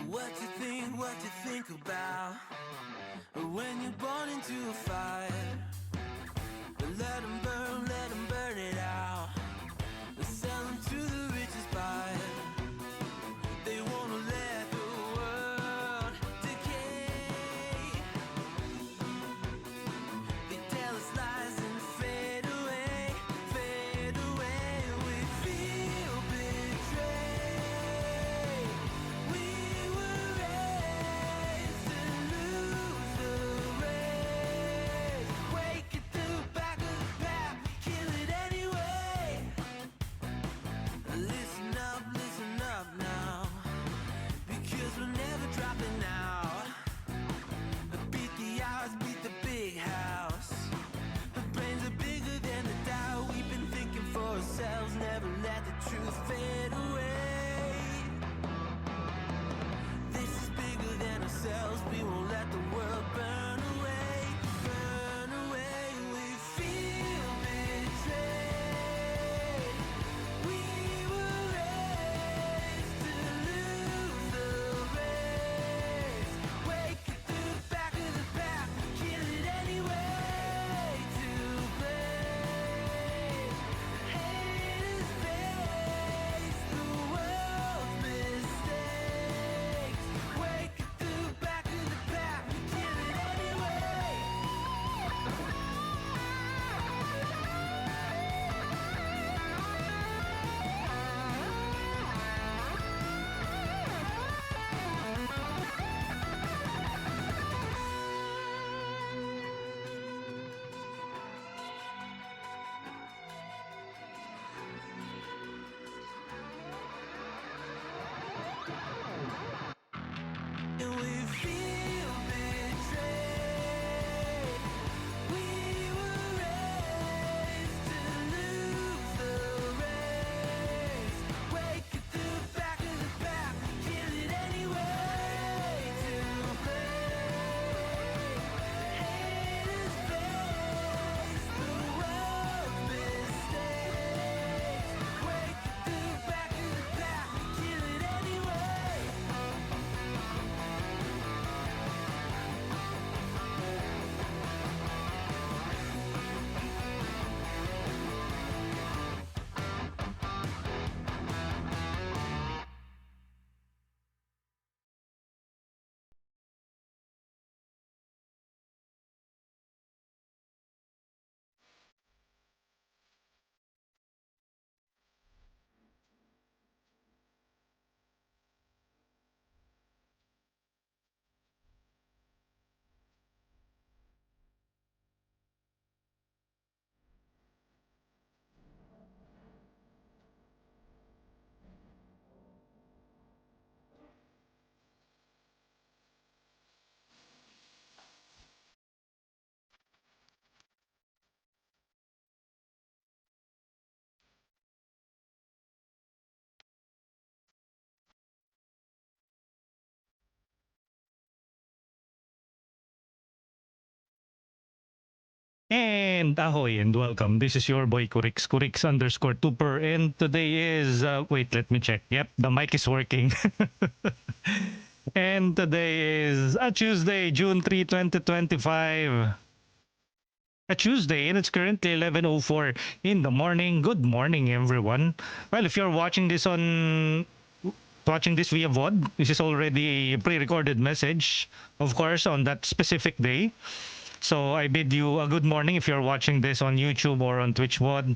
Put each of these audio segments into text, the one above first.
What you think about when you're born into a fire? Let them burn it out. Sell them to the richest buyer. They wanna let the world decay. They tell us lies and fade away, fade away. We feel betrayed. We were raised to lose the race. Wake at the back of the pack, kill it anyway. Listen up now, because we're never dropping out. Beat the odds, beat the big house. The brains are bigger than the doubt. We've been thinking for ourselves, never let the truth fade away. This is bigger than ourselves, we won't let the world burn away, burn away. We feel betrayed. We were raised to lose the race. Wake at the back of the pack, kill it anyway. To blame, haters face the world's mistakes. Wake at the back of the pack, kill it anyway. And we feel betrayed. We were raised to lose the race. Wake at the back of the pack, kill it anyway. To blame, haters face the world's mistakes. Wake at the back of the pack, kill it anyway. And ahoy and welcome. This is your boy Kurix, Kurix underscore Tupper. And today is, wait, let me check. Yep, the mic is working. And today is a Tuesday, June 3, 2025. A Tuesday, and it's currently 11:04 in the morning. Good morning, everyone. Well, if you're watching this via VOD, this is already a pre-recorded message, of course, on that specific day. So I bid you a good morning if you're watching this on YouTube or on Twitch VOD.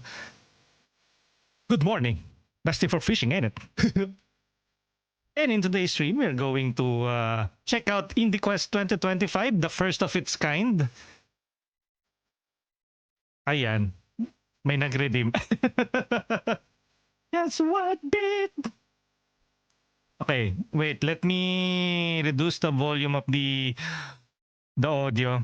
Good morning. That's it for fishing, ain't it? And in today's stream, we're going to check out IndieQuest 2025, the first of its kind. Ayan, may nag-redeem. That's what bit. Okay, wait, let me reduce the volume of the audio.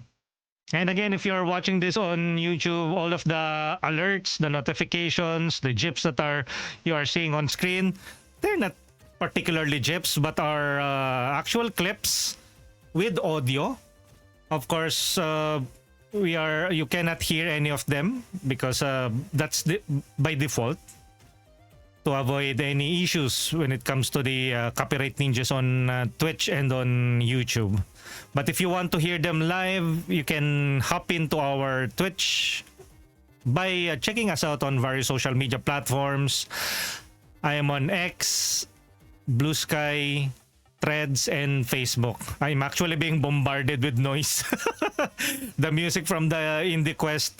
And again, if you're watching this on YouTube, all of the alerts, the notifications, the GIFs that you are seeing on screen, they're not particularly GIFs, but are actual clips with audio. Of course, you cannot hear any of them because that's by default. to avoid any issues when it comes to the copyright ninjas on Twitch and on YouTube. But if you want to hear them live, you can hop into our Twitch by checking us out on various social media platforms. I am on X, Blue Sky, Threads, and Facebook. I'm actually being bombarded with noise. The music from the IndieQuest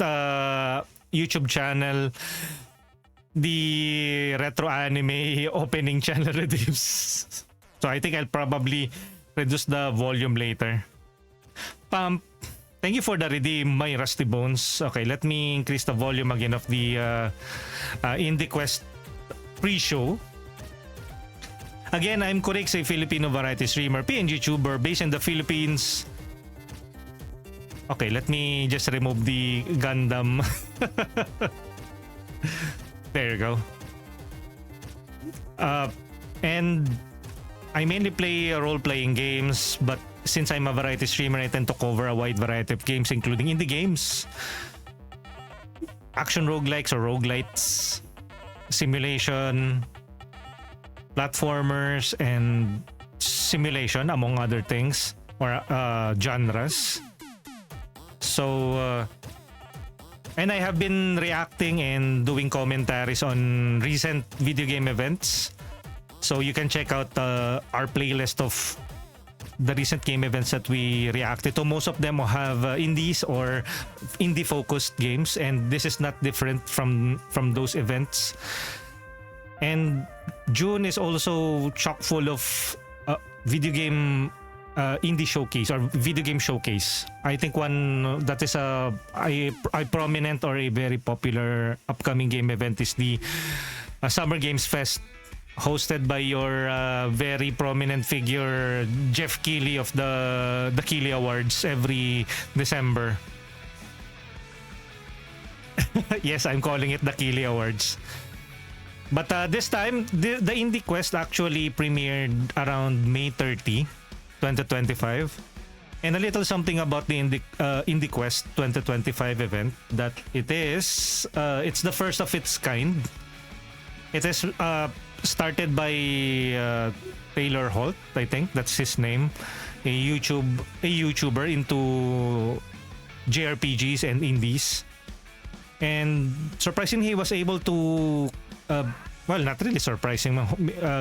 YouTube channel, the retro anime opening channel reduce. So I think I'll probably reduce the volume later. Thank you for the redeem, my Rusty Bones. Okay, let me increase the volume again of the IndieQuest pre-show. Again, I'm Kurix, a Filipino variety streamer, PNG tuber based in the Philippines. Okay, let me just remove the Gundam. There you go. And I mainly play role-playing games, but since I'm a variety streamer, I tend to cover a wide variety of games, including indie games, action roguelikes or roguelites, simulation, platformers, and simulation, among other things, or genres. So, and I have been reacting and doing commentaries on recent video game events. So you can check out our playlist of the recent game events that we reacted to. Most of them have indies or indie-focused games, and this is not different from those events. And June is also chock full of video game indie showcase or video game showcase. I think one that is a prominent or a very popular upcoming game event is the Summer Games Fest, hosted by your very prominent figure Jeff Keighley of the Keighley Awards every December. Yes, I'm calling it the Keighley Awards. But this time, the IndieQuest actually premiered around May 30, 2025. And a little something about the IndieQuest 2025 event, that it's the first of its kind. It is started by Taylor Hoyt, I think that's his name, a YouTuber into JRPGs and indies. And surprisingly, he was able to well, not really surprising.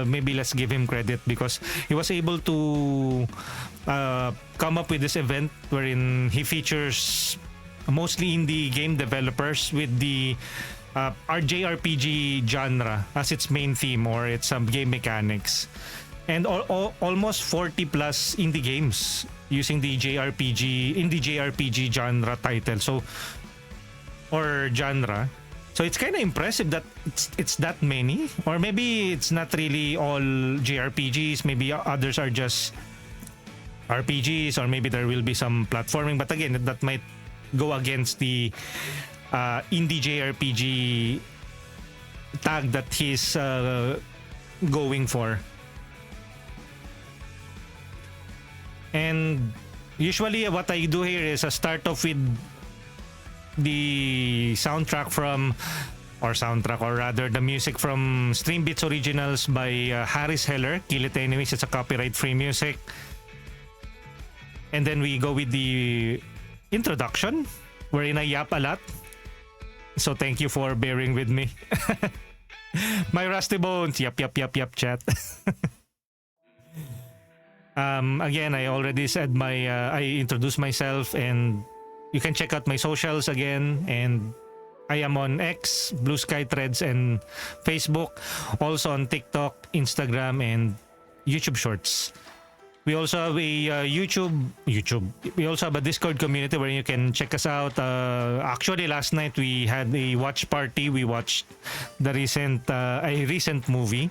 Maybe let's give him credit because he was able to come up with this event wherein he features mostly indie game developers with the JRPG genre as its main theme or its game mechanics, and almost 40 plus indie games using the indieJRPG genre title. So or genre. So it's kind of impressive that it's that many, or maybe it's not really all JRPGs. Maybe others are just RPGs, or maybe there will be some platforming. But again, that might go against the indieJRPG tag that he's going for. And usually, what I do here is start off with the soundtrack or rather the music from Stream Beats Originals by Harris Heller. Kill It Anyways, it's a copyright-free music. And then we go with the introduction, wherein I yap a lot. So thank you for bearing with me. My Rusty Bones, yap, chat. Again, I already said I introduced myself, and you can check out my socials again, and I am on X, Blue Sky, Threads, and Facebook. Also on TikTok, Instagram, and YouTube Shorts. We also have a We also have a Discord community where you can check us out. Actually, last night we had a watch party. We watched a recent movie.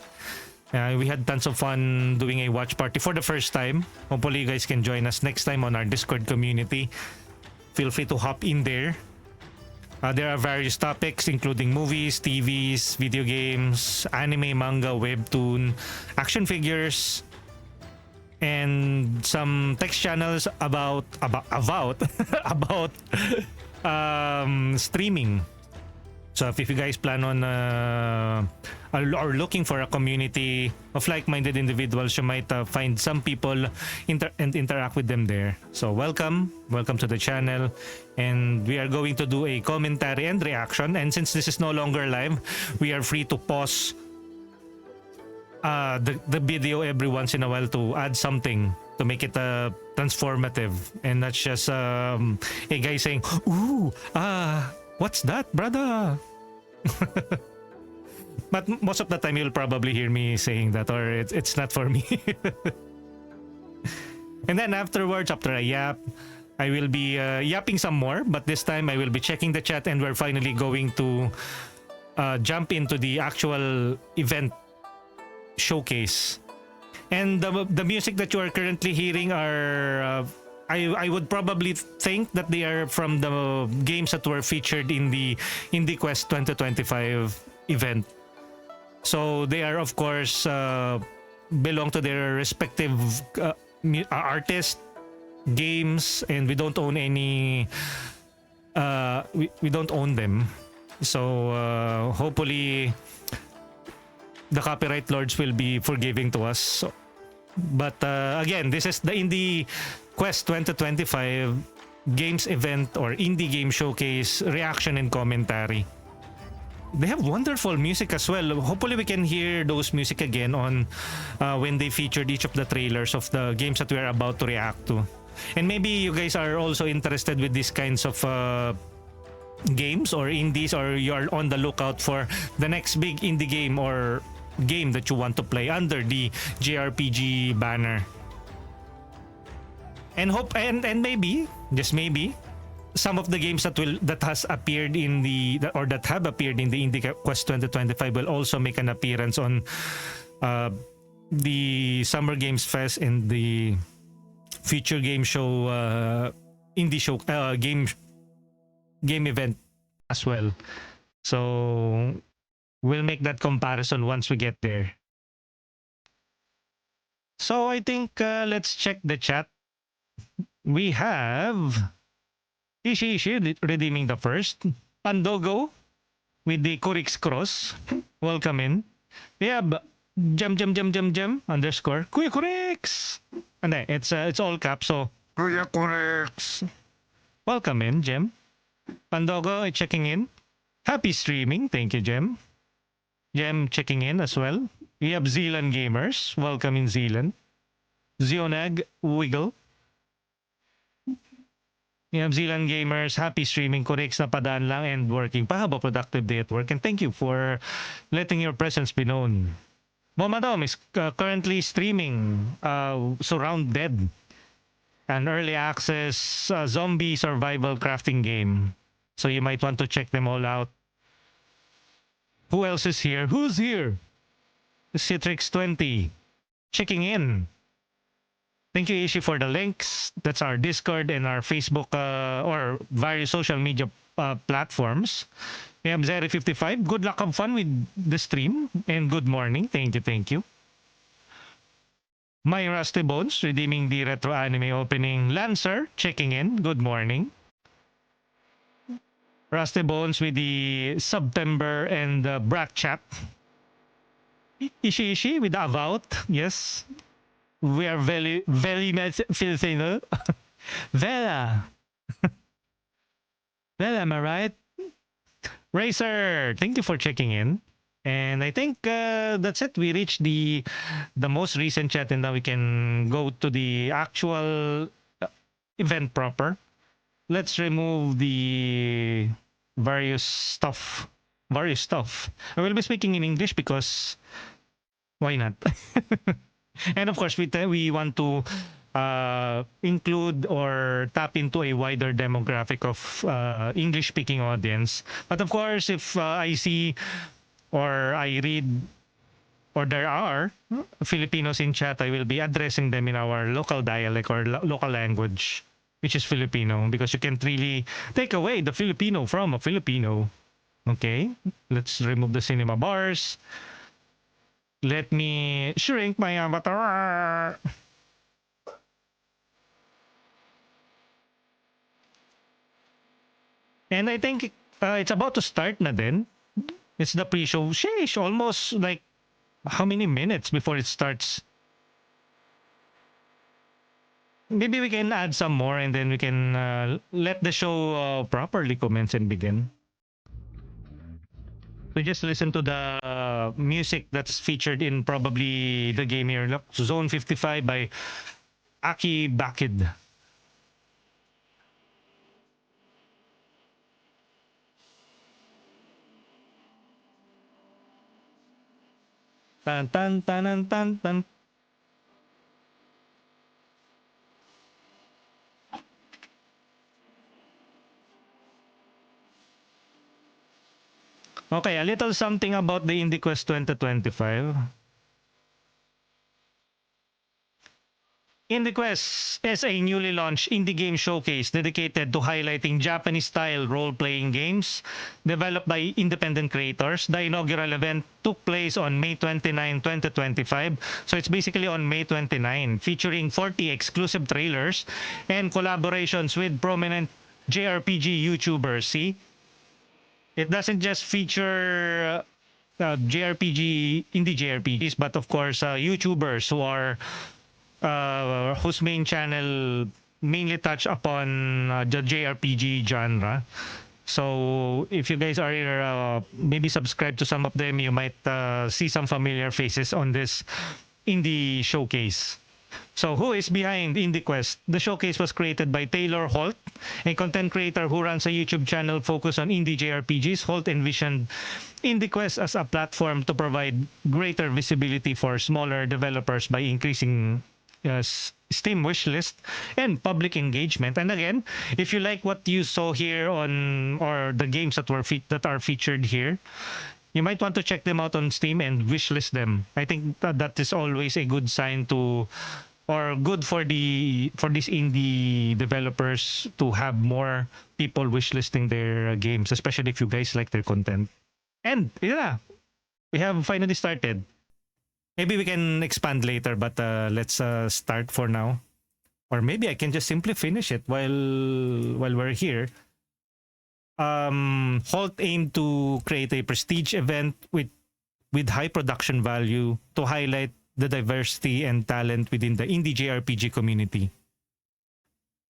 We had tons of fun doing a watch party for the first time. Hopefully, you guys can join us next time on our Discord community. Feel free to hop in there. There are various topics including movies, TVs, video games, anime, manga, webtoon, action figures, and some text channels about streaming. So if you guys plan on or looking for a community of like-minded individuals, you might find some people and interact with them there. So welcome to the channel, and we are going to do a commentary and reaction. And since this is no longer live, we are free to pause the video every once in a while to add something to make it transformative, and not just a guy saying, "Ooh, what's that, brother?" But most of the time, you'll probably hear me saying that, or it's not for me. And then afterwards, after I yap, I will be yapping some more, but this time I will be checking the chat, and we're finally going to jump into the actual event showcase. And the music that you are currently hearing are I would probably think that they are from the games that were featured in the Indie Quest 2025 event. So they are, of course, belong to their respective artists, games, and we don't own any. We don't own them. So hopefully the copyright lords will be forgiving to us. So, but again, this is the Indie Quest 2025 games event or indie game showcase reaction and commentary. They have wonderful music as well. Hopefully we can hear those music again on when they featured each of the trailers of the games that we are about to react to. And maybe you guys are also interested with these kinds of games or indies, or you are on the lookout for the next big indie game or game that you want to play under the JRPG banner. And maybe, just maybe, some of the games that has appeared in that have appeared in the Indie Quest 2025 will also make an appearance on the Summer Games Fest and the Future Game Show indie show game event as well. So we'll make that comparison once we get there. So I think let's check the chat. We have Ishi redeeming the first. Pandogo with the Kurix Cross. Welcome in. We have Jem underscore Kuya Kurix. And it's all caps, so Kuya Kurix. Welcome in, Jem. Pandogo checking in. Happy streaming. Thank you, Jem. Jem checking in as well. We have Zealand Gamers. Welcome in, Zealand. Zionag Wiggle. We have Zealand Gamers. Happy streaming. Correct na padaan lang and working. Have a productive day at work. And thank you for letting your presence be known. Momadom is currently streaming Surround Dead, an early access zombie survival crafting game. So you might want to check them all out. Who else is here? Who's here? Citrix20 checking in. Thank you, Ishi, for the links. That's our Discord and our Facebook or various social media platforms. We have Zeri55. Good luck, have fun with the stream, and good morning. Thank you. My Rusty Bones redeeming the retro anime opening. Lancer checking in. Good morning. Rusty Bones with the September and Brat Chat. Ishi with the Avowed. Yes. We are very much Filipino. Vela. Vela, am I right? Racer, thank you for checking in. And I think that's it. We reached the most recent chat, and now we can go to the actual event proper. Let's remove the various stuff. I will be speaking in English because why not? And of course, we want to include or tap into a wider demographic of English-speaking audience. But of course, if I see or I read or there are Filipinos in chat, I will be addressing them in our local dialect or local language, which is Filipino, because you can't really take away the Filipino from a Filipino. Okay, let's remove the cinema bars. Let me shrink my avatar. And I think it's about to start na din. It's the pre-show. Sheesh, almost like how many minutes before it starts? Maybe we can add some more and then we can let the show properly commence and begin. So just listen to the music that's featured in probably the game here. Look, Zone 55 by Aki Bakid. Tan tan tan tan tan. Okay, a little something about the IndieQuest 2025. IndieQuest is a newly launched indie game showcase dedicated to highlighting Japanese-style role-playing games developed by independent creators. The inaugural event took place on May 29, 2025. So it's basically on May 29, featuring 40 exclusive trailers and collaborations with prominent JRPG YouTubers. See? It doesn't just feature JRPG, indie JRPGs, but of course, YouTubers who are whose main channel mainly touch upon the JRPG genre. So if you guys are maybe subscribed to some of them, you might see some familiar faces on this indie showcase. So who is behind IndieQuest? The showcase was created by Taylor Hoyt, a content creator who runs a YouTube channel focused on indie JRPGs. Holt envisioned IndieQuest as a platform to provide greater visibility for smaller developers by increasing Steam wishlist and public engagement. And again, if you like what you saw here on or the games that that are featured here, you might want to check them out on Steam and wishlist them. I think that is always a good sign to or good for these indie developers to have more people wishlisting their games, especially if you guys like their content. And yeah, we have finally started. Maybe we can expand later, but let's start for now. Or maybe I can just simply finish it while we're here. Holt aimed to create a prestige event with high production value to highlight the diversity and talent within the indie JRPG community.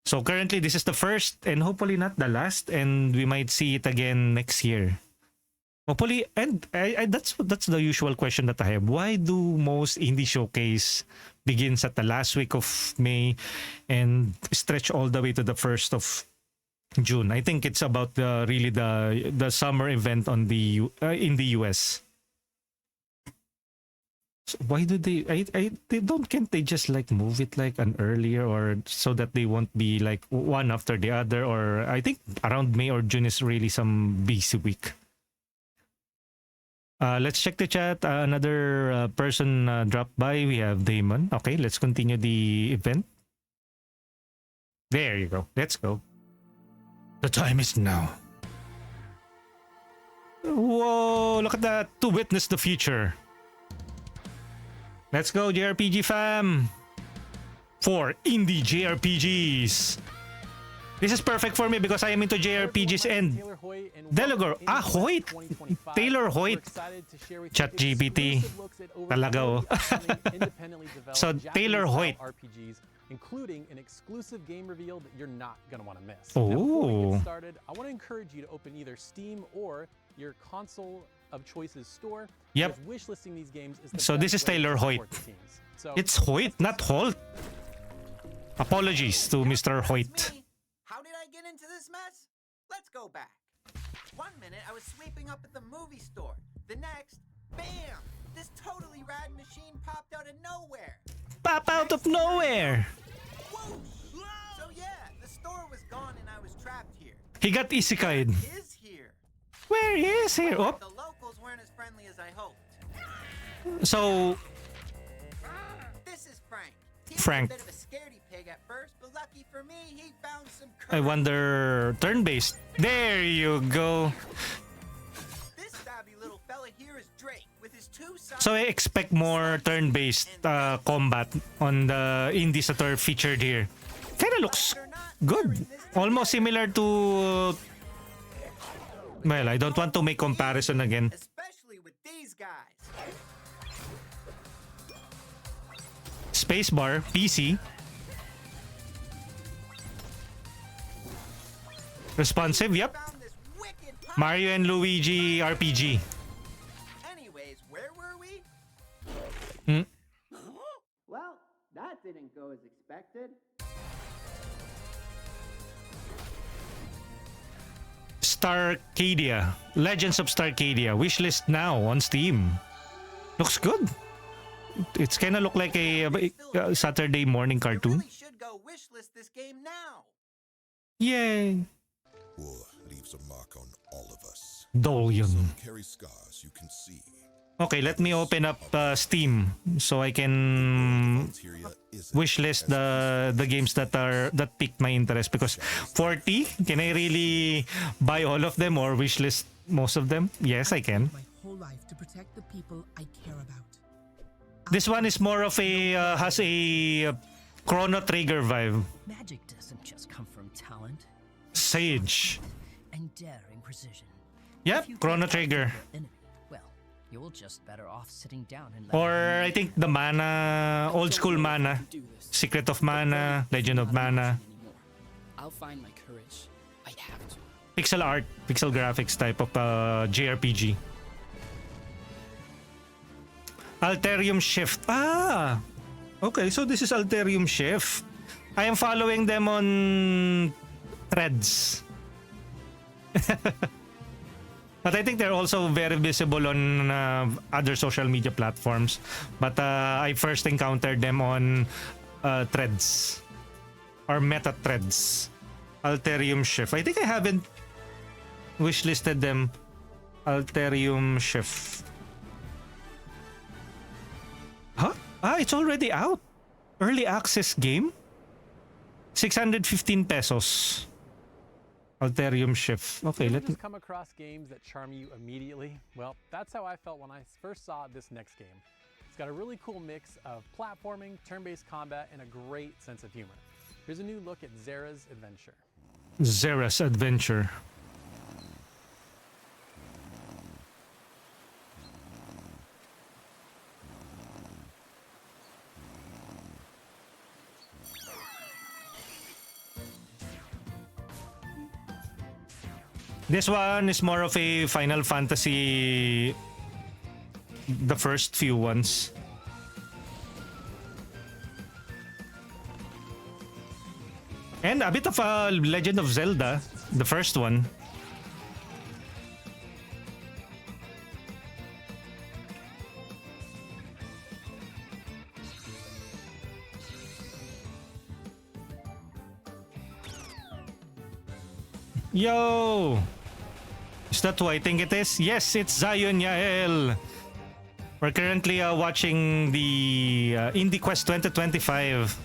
So currently, this is the first and hopefully not the last, and we might see it again next year. Hopefully, and that's the usual question that I have. Why do most indie showcase begins at the last week of May and stretch all the way to the 1st of June? I think it's about really the summer event on the in the US. So why do they don't can't they just like move it like an earlier or so that they won't be like one after the other? Or I think around May or June is really some busy week. Let's check the chat. Another person dropped by. We have Damon. Okay, let's continue the event. There you go. Let's go. The time is now. Whoa, look at that. To witness the future. Let's go, JRPG fam. For indie JRPGs. This is perfect for me because I am into JRPGs and Delagor. Hoyt. Taylor Hoyt. ChatGPT. Talaga oh. So Taylor Hoyt. Including an exclusive game reveal that you're not going to want to miss. Oh. Now, before we get started, I want to encourage you to open either Steam or your console of choice's store. Yep. Wishlisting these games is the So this is best way to Taylor Hoyt. support the teams. So, It's Hoyt, not Holt. Apologies to Mr. Hoyt. How did I get into this mess? Let's go back. 1 minute I was sweeping up at the movie store. The next, bam! This totally rad machine popped out of nowhere. Pop out of nowhere. Whoosh! So yeah, the store was gone and I was trapped here. He got isekai'd. Is here. Where is he? Oh, The locals weren't as friendly as I hoped. so This is Frank. He Frank. was a bit of a scaredy pig at first, but lucky for me, he found some I courage. wonder turn-based. There you go. This stabby little fella here is Drake with his two sons. So I expect more turn-based combat on the indies that are featured here. Kinda looks good. Almost similar to... Well, I don't want to make comparison again. Especially Spacebar, PC. Responsive, yep. Found this wicked Mario and Luigi RPG. Anyways, where were we? Hmm. Well, that didn't go as expected. Starcadia. Legends of Starcadia. Wishlist now on Steam. Looks good. It's kind of look like a Saturday morning You cartoon. really should go wishlist this game now. Yay. War leaves a mark on all of us. Dolian. Some carry scars you can see. Okay, let me open up Steam so I can Valkyria isn't wishlist as the games that piqued my interest, because 40, can I really buy all of them or wishlist most of them? Yes, I can. My whole life to protect the people I care about. This one is more of a has a Chrono Trigger vibe. Magic doesn't just come from talent Sage. and daring precision. Yep, If you Chrono can't outsmart Trigger. the enemy, well, you're just better off sitting down and Or I think the mana, old school mana, Secret of Mana, Legend of Mana, I'll find my courage. I have to. pixel art, pixel graphics type of JRPG. Alterium Shift. Ah! Okay, so this is Alterium Shift. I am following them on Threads. But I think they're also very visible on other social media platforms. But I first encountered them on Threads. Or Meta Threads. Alterium Shift. I think I haven't wishlisted them. Alterium Shift. Huh? Ah, it's already out. Early access game? 615 pesos. Alterium Shift. Okay, You ever let me... just come across games that charm you immediately? Well, that's how I felt when I first saw this next game. It's got a really cool mix of platforming, turn-based combat, and a great sense of humor. Here's a new look at Zera's Adventure. Zera's Adventure. This one is more of a Final Fantasy, the first few ones. And a bit of a Legend of Zelda, the first one. Yo! Is that who I think it is? Yes, it's Zion Yael. We're currently watching the Indie Quest 2025.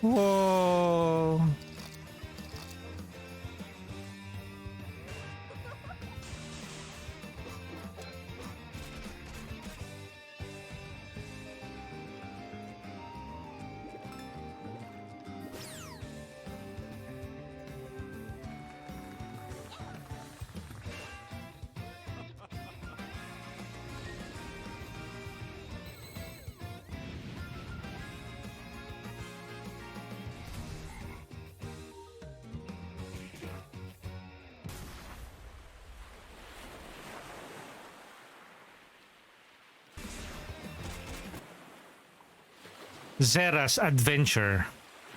Whoa! Zera's Adventure,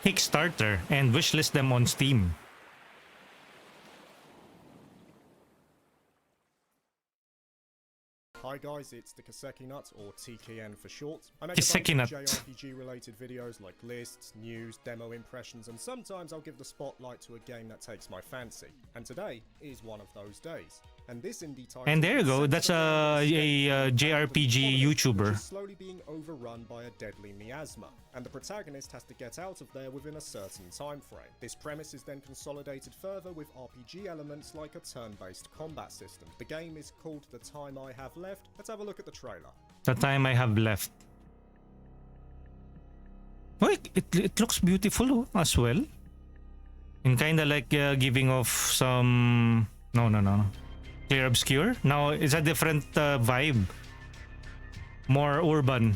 Kickstarter, and wishlist them on Steam. Hi guys, it's the Kiseki Nut, or TKN for short. I make Kiseki a Nut. bunch of JRPG related videos like lists, news, demo impressions, and sometimes I'll give the spotlight to a game that takes my fancy. And today is one of those days. And this indie title, And there you go, is that's set a JRPG which YouTuber. is slowly being overrun by a deadly miasma, and the protagonist has to get out of there within a certain time frame. This premise is then consolidated further with RPG elements like a turn-based combat system. The game is called The Time I Have Left. Let's have a look at the trailer. The time I have left. Oh, it looks beautiful as well. And kinda like giving off some... No. Clear Obscure? No, it's a different vibe. More urban.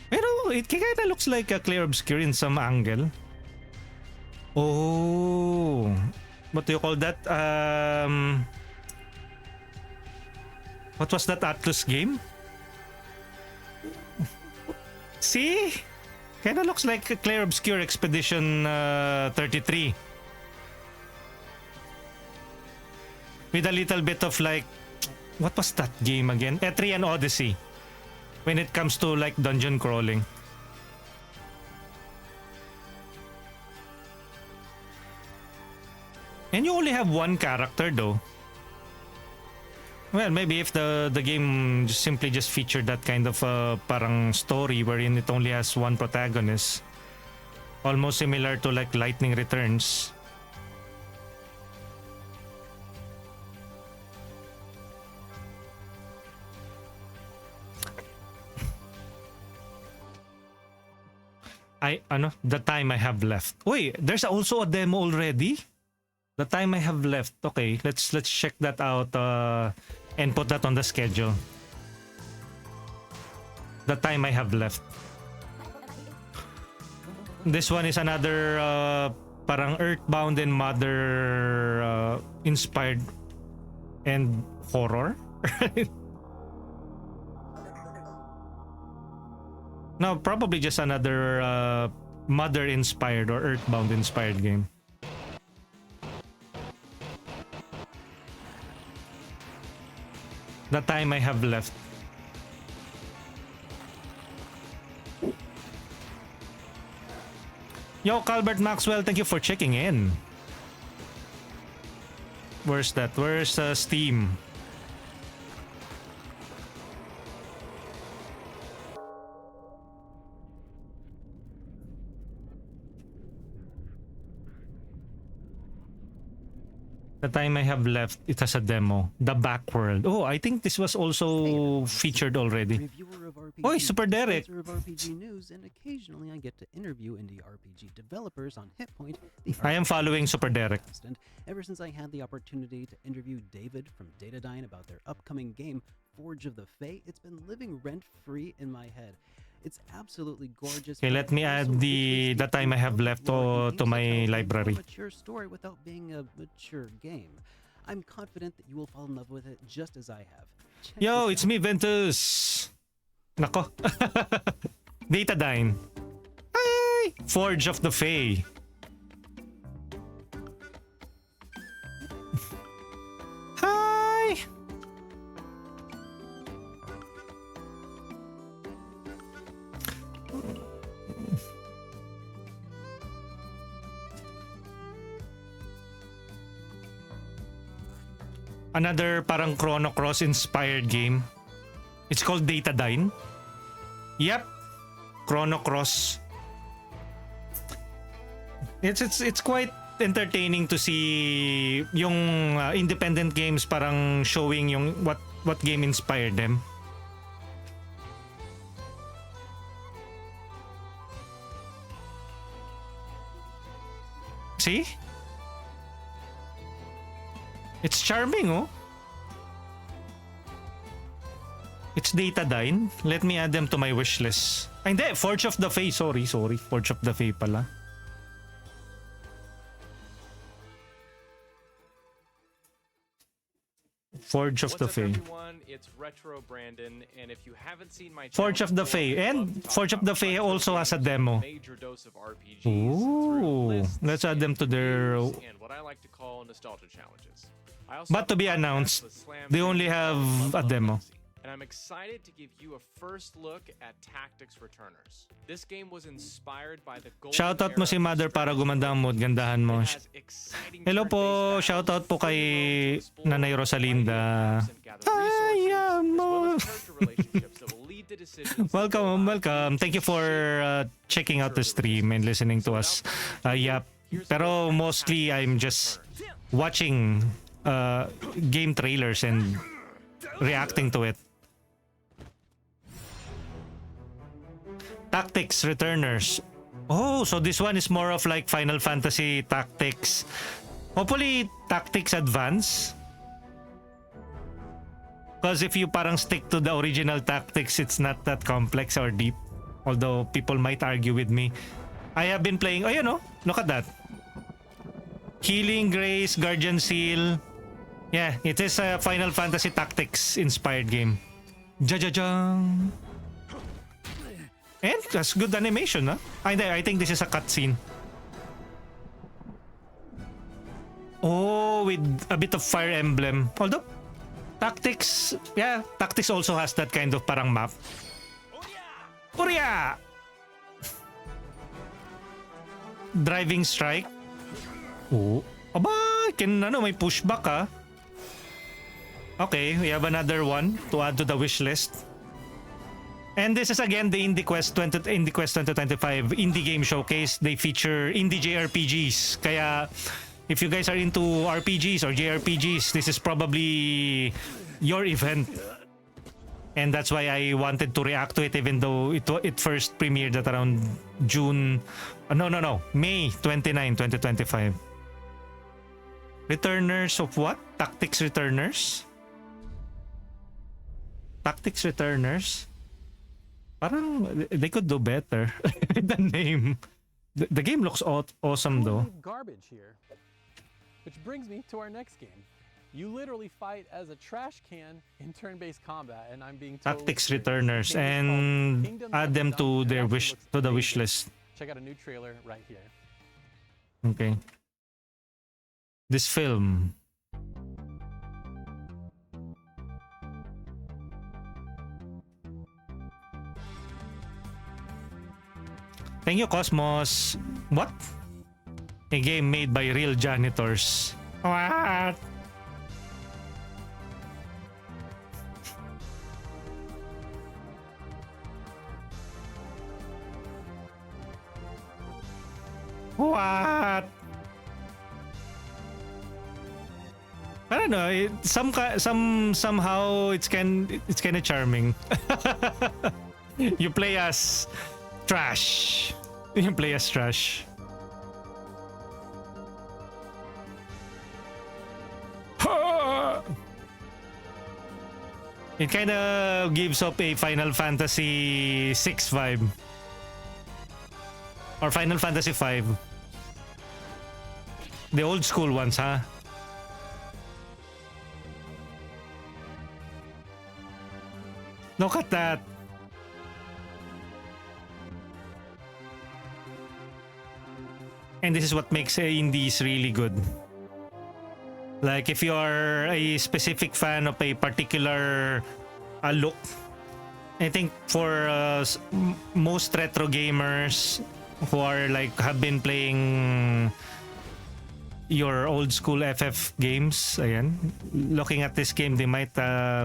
Pero it kinda looks like a Clear Obscure in some angle. Oh, what do you call that? What was that Atlus game? See? Kinda looks like a Clear Obscure Expedition 33. With a little bit of like, what was that game again? Etrian Odyssey. When it comes to like dungeon crawling. And you only have one character though. Well, maybe if the game simply just featured that kind of parang story wherein it only has one protagonist. Almost similar to like Lightning Returns. The time I have left. Wait, there's also a demo already? The time I have left. Okay, let's check that out and put that on the schedule. The time I have left. This one is another parang Earthbound and Mother inspired and horror. No, probably just another Mother inspired or Earthbound inspired game. The time I have left. Yo, Calbert Maxwell, thank you for checking in. Where's that? Where's Steam? The time I have left, it has a demo. The Backworld. Oh, I think this was also featured already. Oi, Super Derek. Of RPG news, and occasionally I get to interview indie RPG developers on Hitpoint. I am following Super Derek. And ever since I had the opportunity to interview David from Datadyne about their upcoming game, Forge of the Fae, it's been living rent-free in my head. It's absolutely gorgeous. Okay, let me add the time I have left to my library. Mature story without being a mature game. I'm confident that you will fall in love with it just as I have. Yo, it's me, Ventus. Nako. Datadyne. Hi! Forge of the Fae. Hi! Another parang Chrono Cross inspired game. It's called Datadyne. Yep. Chrono Cross. It's quite entertaining to see yung independent games parang showing yung what game inspired them. See? It's charming, oh. It's Datadyne. Let me add them to my wishlist. Ay, hindi. Forge of the Fae. Sorry. Forge of the Fae pala. Forge of the Fae. It's Retro Brandon, and if you haven't seen my Forge of the Fae. And Forge of the Fae also has a demo. Ooh. Let's add them to their... And what I like to call nostalgia challenges. But to be announced, they only have a demo. And I'm excited to give you a first look at Tactics Returners. This game was inspired by the golden Shoutout mo si Mother para gumanda ang mood. Gandahan mo. Hello po. Shoutout po kay Nanay Rosalinda. Ay, mo. Welcome. Thank you for checking out the stream and listening to us. Yeah. Pero mostly I'm just watching game trailers and reacting to it. Tactics Returners. Oh, so this one is more of like Final Fantasy Tactics. Hopefully Tactics Advance. Because if you parang stick to the original tactics, it's not that complex or deep. Although people might argue with me. I have been playing, oh, you know, look at that. Healing, Grace, Guardian Seal. Yeah, it is a Final Fantasy Tactics inspired game. Ja-ja-jang. And that's good animation, huh? I think this is a cutscene. Oh, with a bit of Fire Emblem. Although, Tactics, yeah, Tactics also has that kind of parang map. Urya! Driving Strike. Oh, aba, may pushback ah. Okay, we have another one to add to the wish list. And this is again the IndieQuest 2025 Indie Game Showcase. They feature indieJRPGs. Kaya if you guys are into RPGs or JRPGs, this is probably your event. And that's why I wanted to react to it, even though it first premiered at around May 29, 2025. Returners of what? Tactics Returners? Tactics Returners? Parang they could do better. The name. The game looks awesome though. Garbage here. Which brings me to our next game. You literally fight as a trash can in turn-based combat, and I'm being totally Tactics serious. Returners, and add them to their the wish list. Check out a new trailer right here. Okay. This film. Thank you, Cosmos. What? A game made by real janitors. What? What? I don't know. Somehow it's kind of charming. You play as trash. You play as trash. It kind of gives up a Final Fantasy 6 vibe. Or Final Fantasy 5. The old school ones, huh? Look at that. And this is what makes indies really good. Like if you are a specific fan of a particular look, I think for most retro gamers who are like have been playing your old school FF games, ayan, looking at this game, they might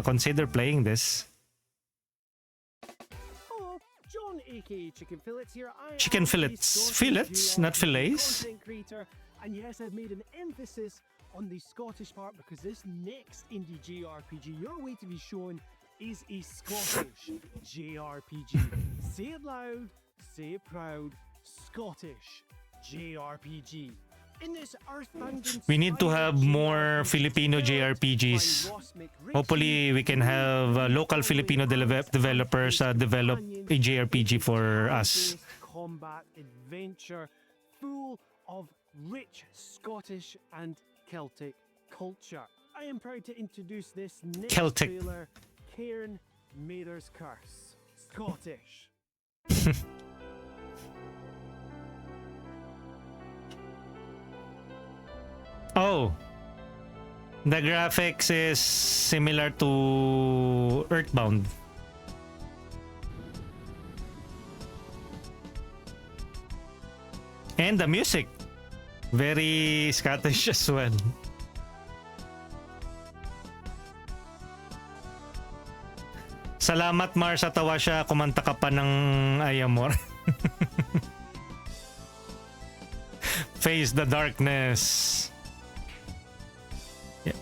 consider playing this. Hello, John aka Chicken Fillets here. Chicken fillets, fillets, not fillets. Creator, and yes, I've made an emphasis on the Scottish part because this next indie JRPG you're waiting to be shown is a Scottish JRPG. Say it loud, say it proud. Scottish JRPG. In this we need to have more Filipino JRPGs. Hopefully, we can have local Filipino developers develop a JRPG for us. Combat adventure full of rich Scottish and Celtic culture. I am proud to introduce this next trailer, Cairn Mather's Curse. Scottish. Oh, the graphics is similar to Earthbound. And the music, very Scottish as well. Salamat Mar sa tawa siya, kumanta ka pa ng Ayamor. Face the darkness. Yeah.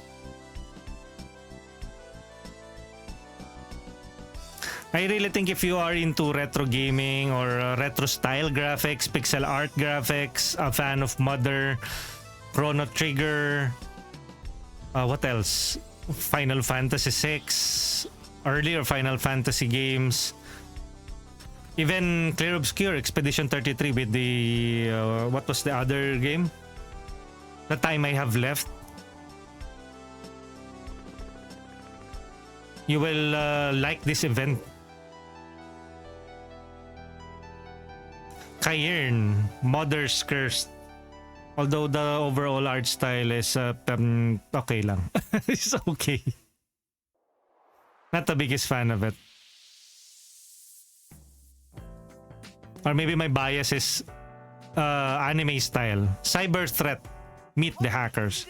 I really think if you are into retro gaming or retro style graphics, pixel art graphics, a fan of Mother, Chrono Trigger, what else? Final Fantasy 6, earlier Final Fantasy games, even Clear Obscure, Expedition 33 with the what was the other game? The Time I Have Left. You will like this event. Cairn, Mother's Cursed. Although the overall art style is okay lang. It's okay. Not the biggest fan of it. Or maybe my bias is anime style. Cyber Threat, Meet the Hackers.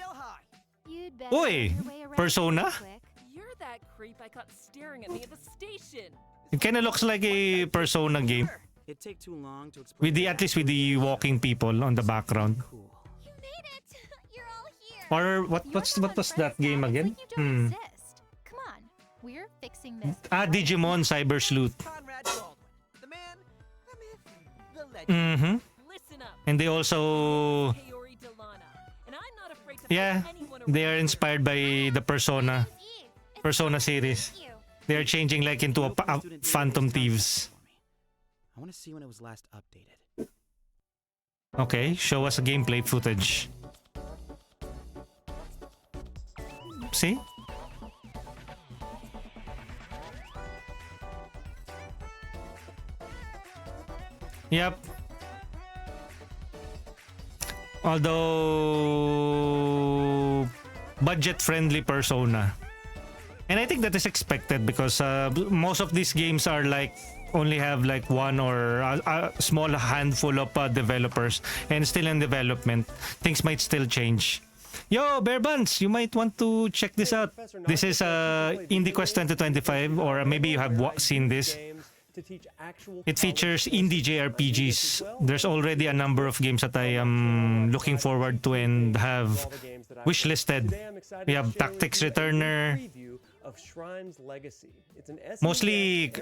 Uy! Persona? You're that creep I caught staring at me at the station. It kinda looks like a Persona game. It'd take too long to explain. With the, at least with the walking people on the background. You made it! You're all here! Or what was that game again? Come on, we're fixing this. Digimon Cyber Sleuth. Mm-hmm. And they also... Yeah, they are inspired by the Persona series. They are changing like into a Phantom Thieves. I want to see when it was last updated. Okay, show us a gameplay footage. See? Yep. Although budget-friendly Persona. And I think that is expected because most of these games are like only have like one or a small handful of developers and still in development. Things might still change. Yo, Bear Buns, you might want to check this out. This is IndieQuest 2025, or maybe you have seen this. It features indieJRPGs. There's already a number of games that I am looking forward to and have wishlisted. We have Tactics Returner. Of Shrine's Legacy. It's an Mostly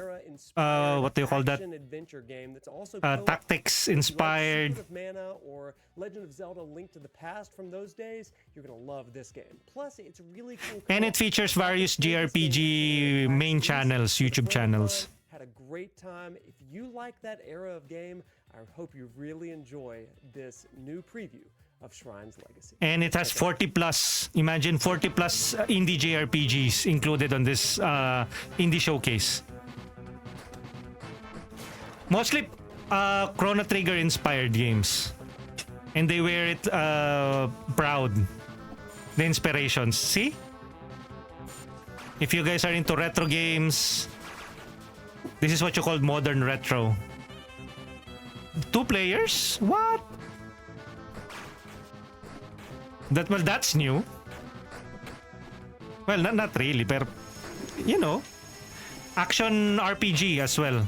what do you call that? Adventure game that's also tactics inspired. Secret of Mana or Legend of Zelda: Link to the Past from those days. You're gonna love this game. Plus, it's really cool. And it features various JRPG main channels, YouTube channels. Had a great time. If you like that era of game, I hope you really enjoy this new preview of Shrine's Legacy. And it has 40 plus, imagine 40 plus indie JRPGs included on this indie showcase. Mostly Chrono Trigger inspired games. And they wear it proud. The inspirations. See? If you guys are into retro games, this is what you call modern retro. 2 players? What? That's new. Well, not really, but you know, action RPG as well.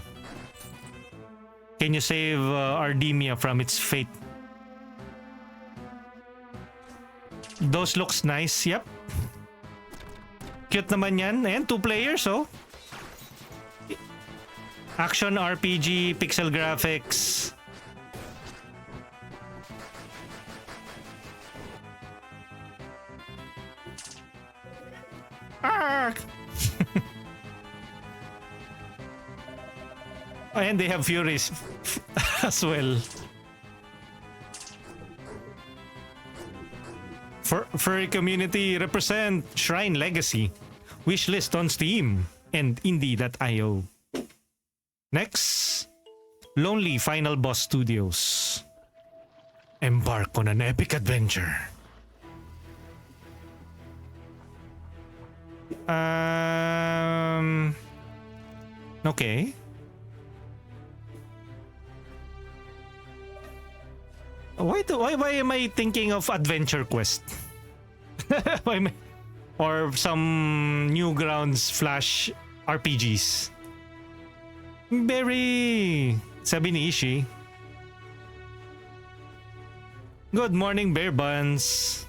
Can you save Ardemia from its fate? Those looks nice. Yep. Cute naman yan. And 2 players, oh. Action RPG, pixel graphics. And they have Furies as well. Furry community represent Shrine Legacy. Wishlist on Steam and indie.io. Next, Lonely Final Boss Studios. Embark on an epic adventure. Okay. Why am I thinking of Adventure Quest? Or some Newgrounds Flash RPGs. Berry! Sabi ni Ishi. Good morning, Bear Buns.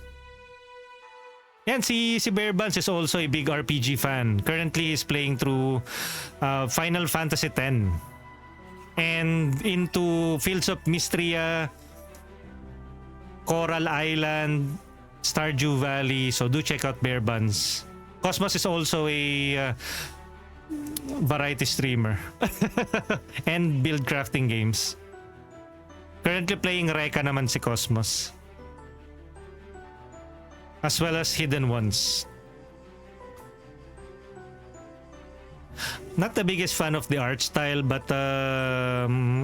Yan, si Bear Buns is also a big RPG fan. Currently, he's playing through Final Fantasy X. And into Fields of Mystria, Coral Island, Stardew Valley. So do check out Bear Buns. Cosmos is also a variety streamer and build crafting games. Currently playing Reka naman si Cosmos. As well as Hidden Ones. Not the biggest fan of the art style, but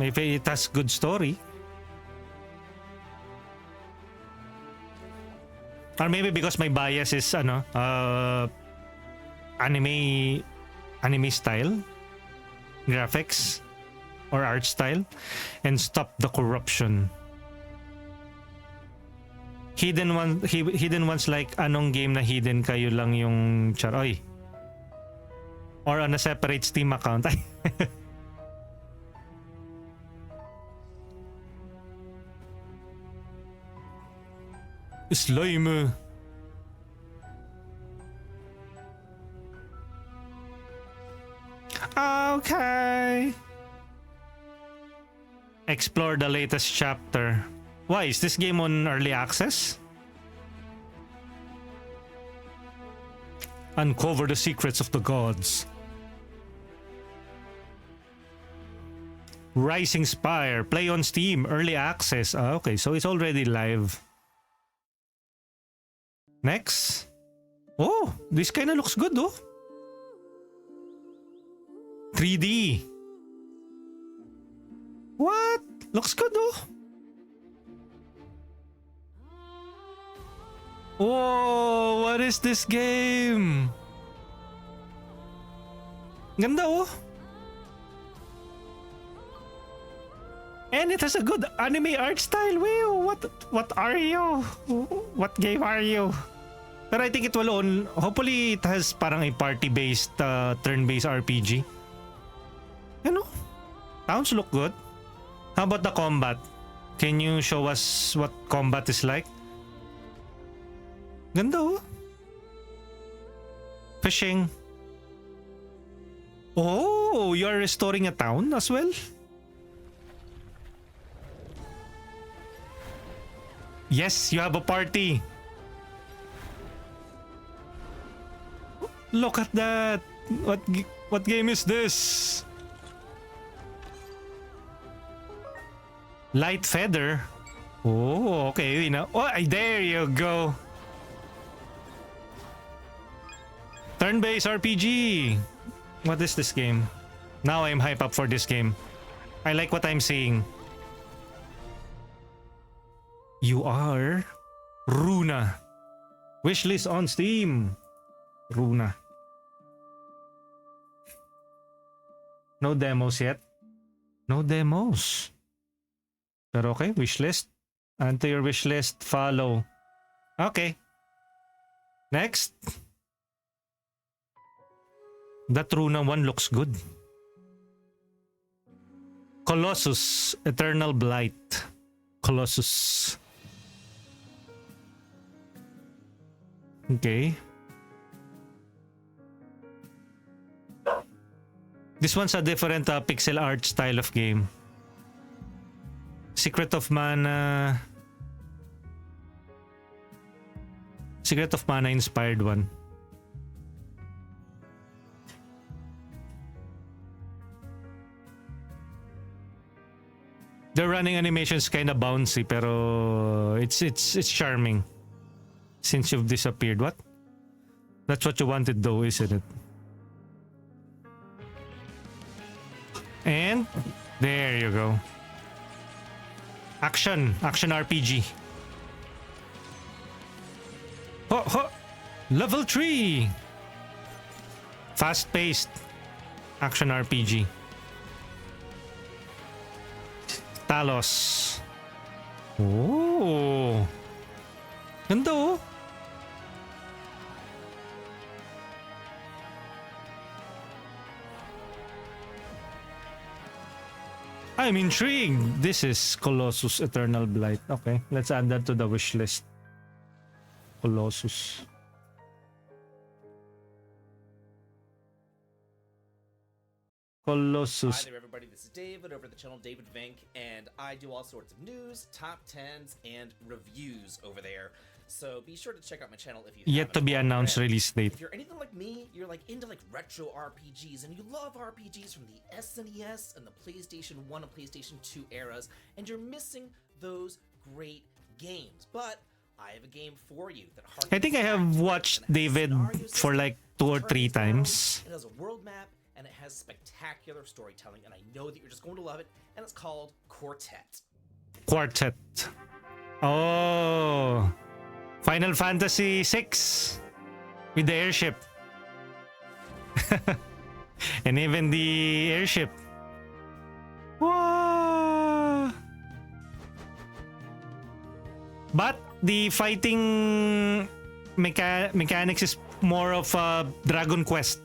if it has good story. Or maybe because my bias is anime style, graphics, or art style, and stop the corruption. Hidden ones like anong game na hidden kayo lang yung charoy. Or on a separate Steam account. Slime. Okay. Explore the latest chapter. Why is this game on early access? Uncover the secrets of the gods. Rising Spire, play on Steam, early access. Okay, so it's already live. Next. Oh, this kind of looks good, oh. 3D. What? Looks good, oh. Whoa, what is this game? Ganda, oh. And it has a good anime art style. Wow, what are you? What game are you? But I think it will hopefully it has parang a party-based turn-based RPG. You know, sounds look good. How about the combat? Can you show us what combat is like? Ganda, oh. Fishing. Oh, you are restoring a town as well? Yes, you have a party. Look at that. What game is this? Light Feather. Oh, okay. You know. Oh, there you go. Turn-based RPG. What is this game? Now I'm hype up for this game. I like what I'm seeing. You are Runa. Wishlist on Steam. Runa. No demos yet. No demos. Pero okay, wishlist. Add to your wishlist. Follow. Okay. Next. That Runa one looks good. Colossus. Eternal Blight. Colossus. Okay. This one's a different pixel art style of game. Secret of Mana. Secret of Mana inspired one. The running animation's kind of bouncy, pero it's charming. Since you've disappeared, what? That's what you wanted, though, isn't it? And there you go. Action RPG. Level 3. Fast-paced action RPG. Talos. Oh. Ganda, oh. I'm intrigued. This is Colossus Eternal Blight. Okay, let's add that to the wish list. Colossus. Colossus. Hi there, everybody. This is David over at the channel David Vink, and I do all sorts of news, top 10s, and reviews over there. So be sure to check out my channel if you Yet to haven't be announced already. release date. If you're anything like me, you're like into like retro RPGs and you love RPGs from the SNES and the PlayStation 1 and PlayStation 2 eras, and you're missing those great games. But I have a game for you that I think I have watched David for like 2 or 3 times. It has a world map and it has spectacular storytelling, and I know that you're just going to love it, and it's called Quartet. Quartet. Oh. Final Fantasy 6 with the airship. And even the airship. Wow. But the fighting mechanics is more of a Dragon Quest,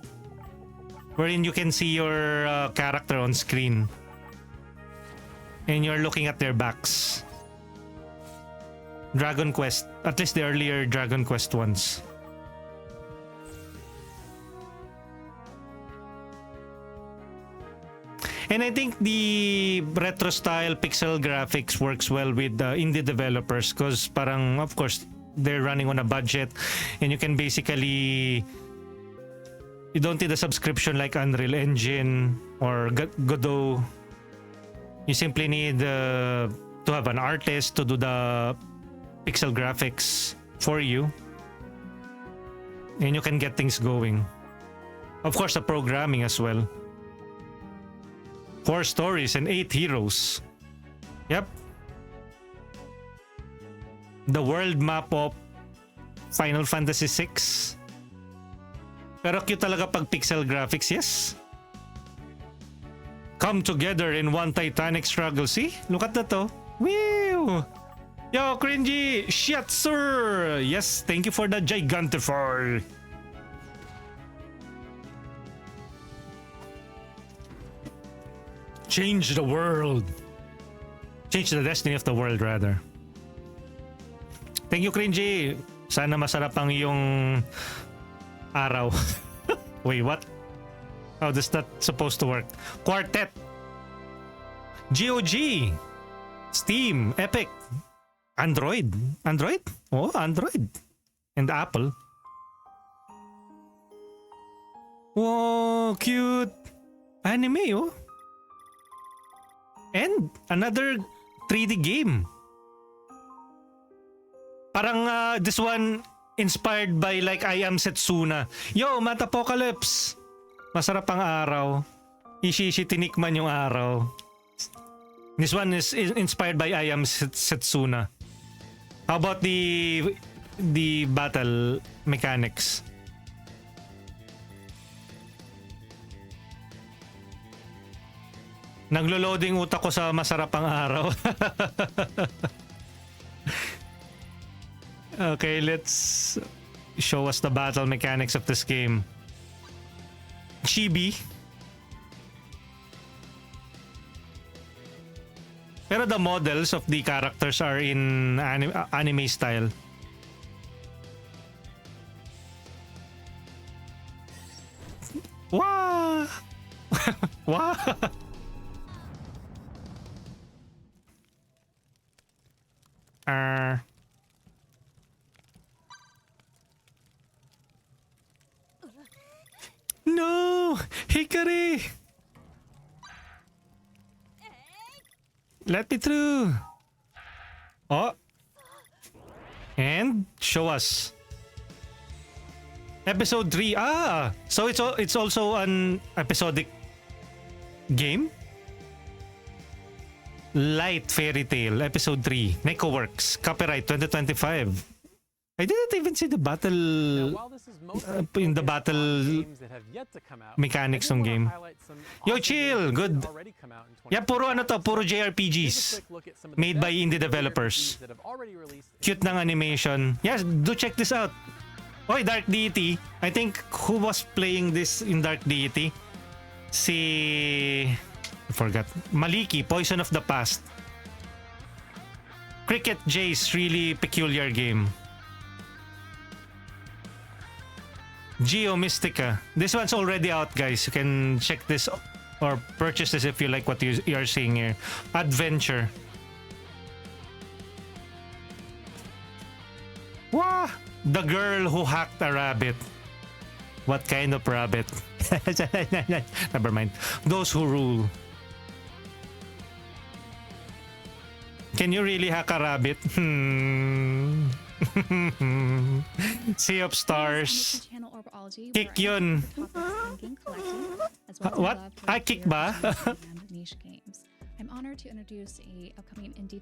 wherein you can see your character on screen and you're looking at their backs. Dragon Quest, at least the earlier Dragon Quest ones. And I think the retro style pixel graphics works well with indie developers, because parang, of course, they're running on a budget, and you can basically, you don't need a subscription like Unreal Engine or Godot. You simply need to have an artist to do the pixel graphics for you, and you can get things going. Of course, the programming as well. 4 stories and 8 heroes. Yep. The world map of Final Fantasy 6. Pero cute talaga pag pixel graphics, yes. Come together in one titanic struggle. See? Look at that, oh. Woo! Yo, cringy! Shit, sir! Yes, thank you for the gigantify. Change the world. Change the destiny of the world, rather. Thank you, cringy. Sana masarap ang iyong araw. Wait, what? How does that supposed to work? Quartet. GOG. Steam. Epic. Android. Android? Oh, Android. And Apple. Whoa, cute. Anime, oh. And another 3D game. Parang this one inspired by like I Am Setsuna. Yo, Matapocalypse. Masarap ang araw. Ishi tinikman yung araw. This one is inspired by I Am Setsuna. How about the battle mechanics? Naglo-loading utak ko sa masarap ang araw. Okay, let's show us the battle mechanics of this game. Chibi. Pero the models of the characters are in anime style. Wow! Wow! No! Hikari! Let me through! Oh! And show us. Episode 3. Ah! So it's also an episodic game? Light Fairy Tale, Episode 3, Neko Works, copyright 2025. I didn't even see the battle in the battle mechanics ng game. Yo, chill! Good. Yeah, puro ano to, puro JRPGs made by indie developers. Cute ng animation. Yes, do check this out. Oy, Dark Deity. I think who was playing this in Dark Deity? I forgot. Maliki, Poison of the Past. Cricket J's really peculiar game. Geo Mystica. This one's already out, guys. You can check this or purchase this if you like what you are seeing here. Adventure. Wow! The girl who hacked a rabbit. What kind of rabbit? Never mind. Those who rule. Can you really hack a rabbit? Sea of Stars. Kick yun. What? Kick ba?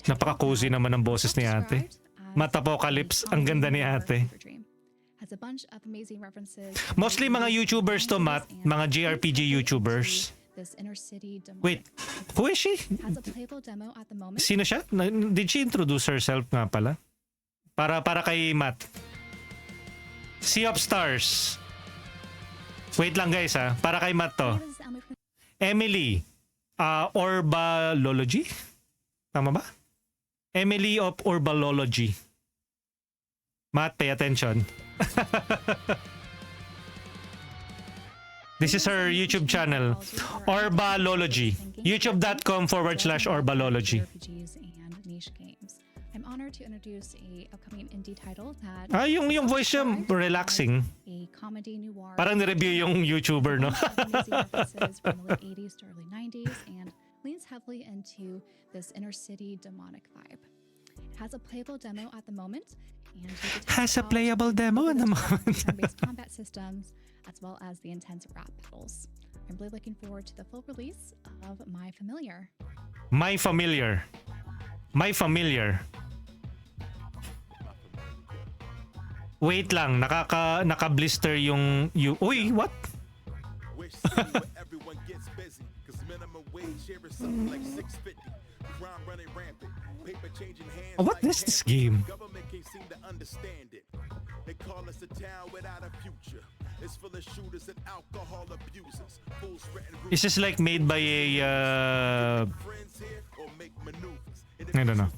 Napaka-cozy naman ng boses ni ate. Matapocalypse. Ang ganda ni ate. Mostly mga YouTubers to, Matt. Mga JRPG YouTubers. Wait, who is she? Sino siya? Did she introduce herself nga pala? Para kay Matt. Sea of Stars. Wait lang guys ha. Para kay Matt to. Emily. Orbalology? Tama ba? Emily of Orbalology. Matt, pay attention. This is her YouTube channel. Orbalology. YouTube.com/Orbalology. I'm honored to introduce a upcoming indie title that yung voice niya relaxing. a comedy noir. Parang ni-review yung YouTuber, no? From the late 80s to early 90s and leans heavily into this inner city demonic vibe. It has a playable demo at the moment. And Has a playable demo at the moment. turn-based combat systems as well as the intense rap battles. I'm really looking forward to the full release of My Familiar. My Familiar. My Familiar. Wait lang, naka-blister yung uy, what? What is this game? Is this like made by a I don't know.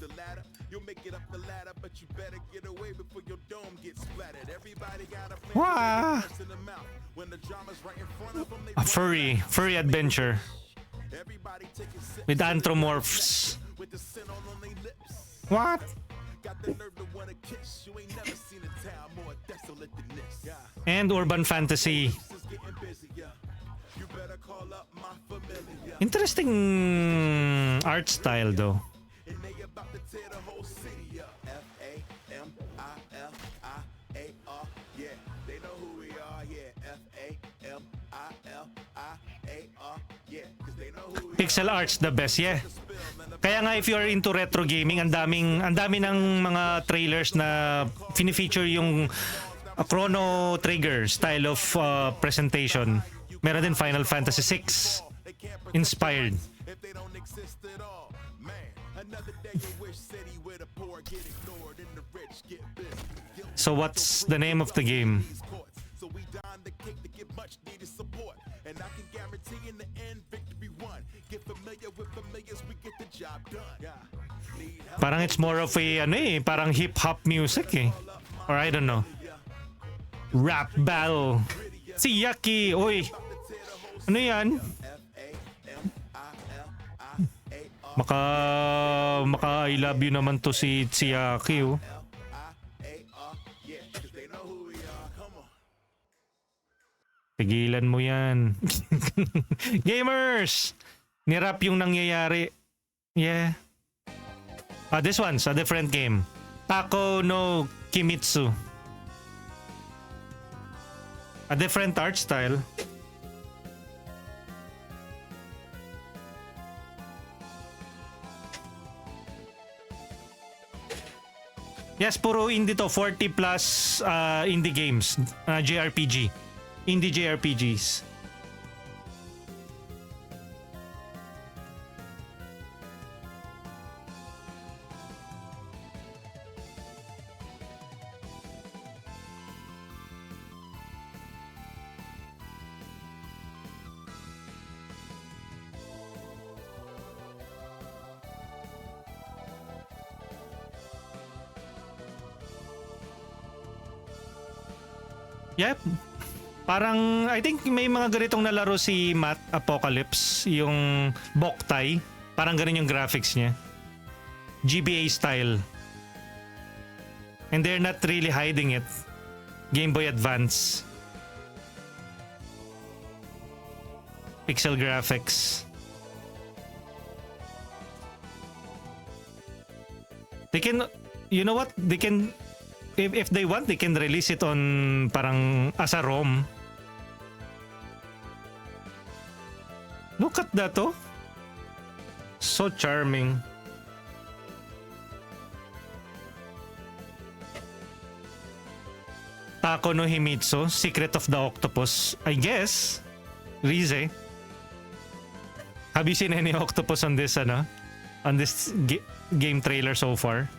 Wow. A furry adventure with anthropomorphs. What? And urban fantasy. Interesting art style though. Pixel art's the best, yeah. Kaya nga if you're into retro gaming, ang dami ng mga trailers na fini-feature yung Chrono Trigger style of presentation. Meron din Final Fantasy 6 inspired. So what's the name of the game? Parang it's more of a parang hip hop music eh. Or I don't know. Rap battle. Si Yaki, oy. Ano 'yan? Maka I love you naman to si Yaki, oh. Tigilan mo yan. Gamers! Nirap yung nangyayari. Yeah. This one's a different game. Tako no Kimitsu. A different art style. Yes, puro indie to. 40 plus indie games. JRPG. indieJRPGs. Yep. Parang, I think may mga ganitong nalaro si Matt Apocalypse, yung Boktai. Parang ganun yung graphics niya. GBA style. And they're not really hiding it. Game Boy Advance. Pixel graphics. They can, you know what? They can, if they want, they can release it on parang as a ROM. Look at that, oh. So charming. Tako no Himitsu, Secret of the Octopus. I guess. Rize. Have you seen any octopus on this, ano? On this game trailer so far?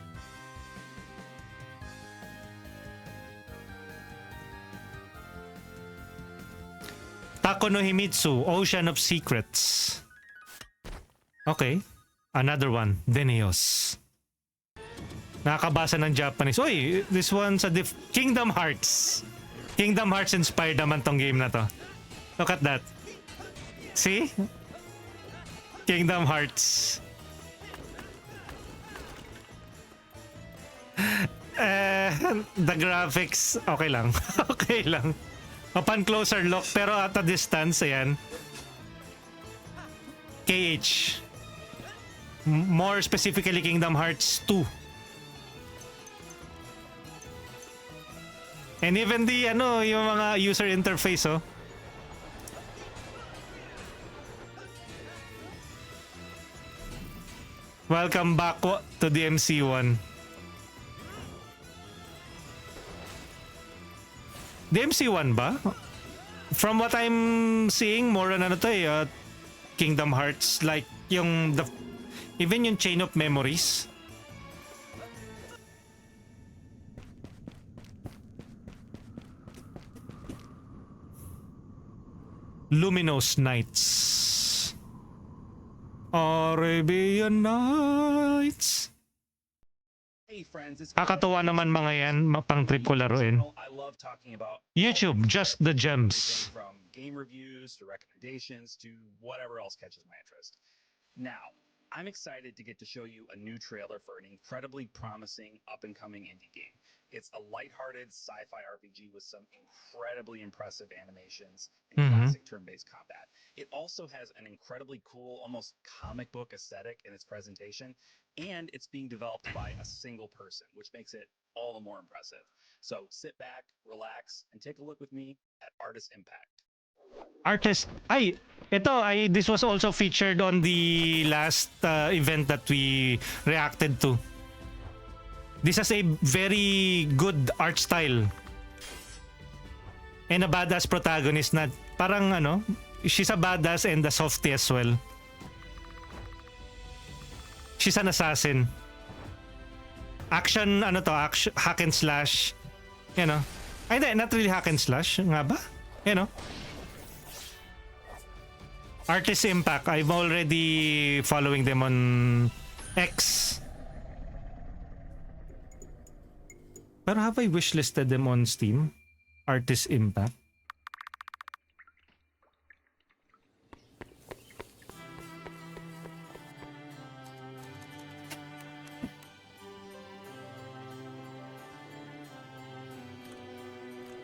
Tako no Himitsu, Ocean of Secrets. Okay. Another one, Deneos. Nakakabasa ng Japanese. Oy, this one's a Kingdom Hearts. Kingdom Hearts inspired naman tong game na to. Look at that. See? Kingdom Hearts. The graphics, okay lang. Okay lang. Upon closer look, pero at a distance, ayan. KH. More specifically, Kingdom Hearts 2. And even the, yung mga user interface, oh. Welcome back to the MC1. The MC1 ba? From what I'm seeing, more on Kingdom Hearts, like yung even yung Chain of Memories. Luminous Nights. Arabian Nights. Hey friends, it's Kakatuwa naman mga yan, pang trip ko laruin. I love talking about YouTube, just the gems. from game reviews to recommendations to whatever else catches my interest. Now, I'm excited to get to show you a new trailer for an incredibly promising up-and-coming indie game. It's a lighthearted sci-fi RPG with some incredibly impressive animations and classic turn-based combat. It also has an incredibly cool, almost comic book aesthetic in its presentation, and it's being developed by a single person, which makes it all the more impressive. So sit back, relax, and take a look with me at Artist Impact. This was also featured on the last event that we reacted to. This has a very good art style. And a badass protagonist na parang she's a badass and a softie as well. She's an assassin. Action, hack and slash. Not really hack and slash, nga ba? Artist Impact, I'm already following them on X. Pero have I wishlisted them on Steam? Artist Impact.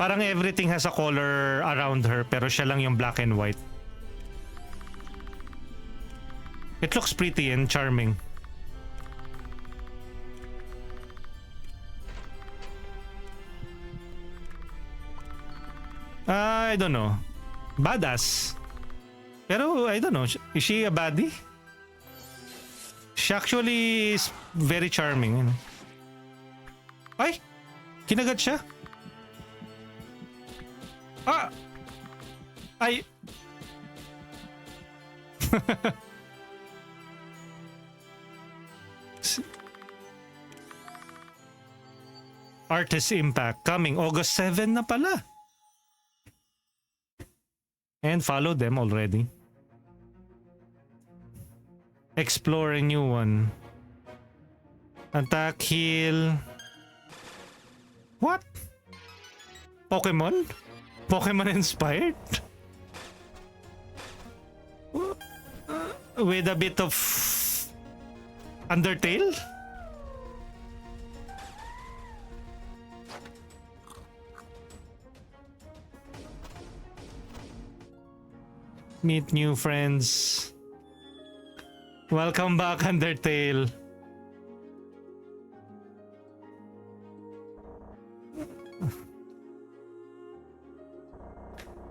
Parang everything has a color around her, pero siya lang yung black and white. It looks pretty and charming. I don't know. Badass. Pero I don't know. Is she a baddie? She actually is very charming. Ay! Kinagat siya. Ah! Ay! Artist Impact coming August 7 na pala. And follow them already. Explore a new one. Attack, heal. What? Pokemon? Pokemon inspired? With a bit of Undertale? Meet new friends. Welcome back, Undertale.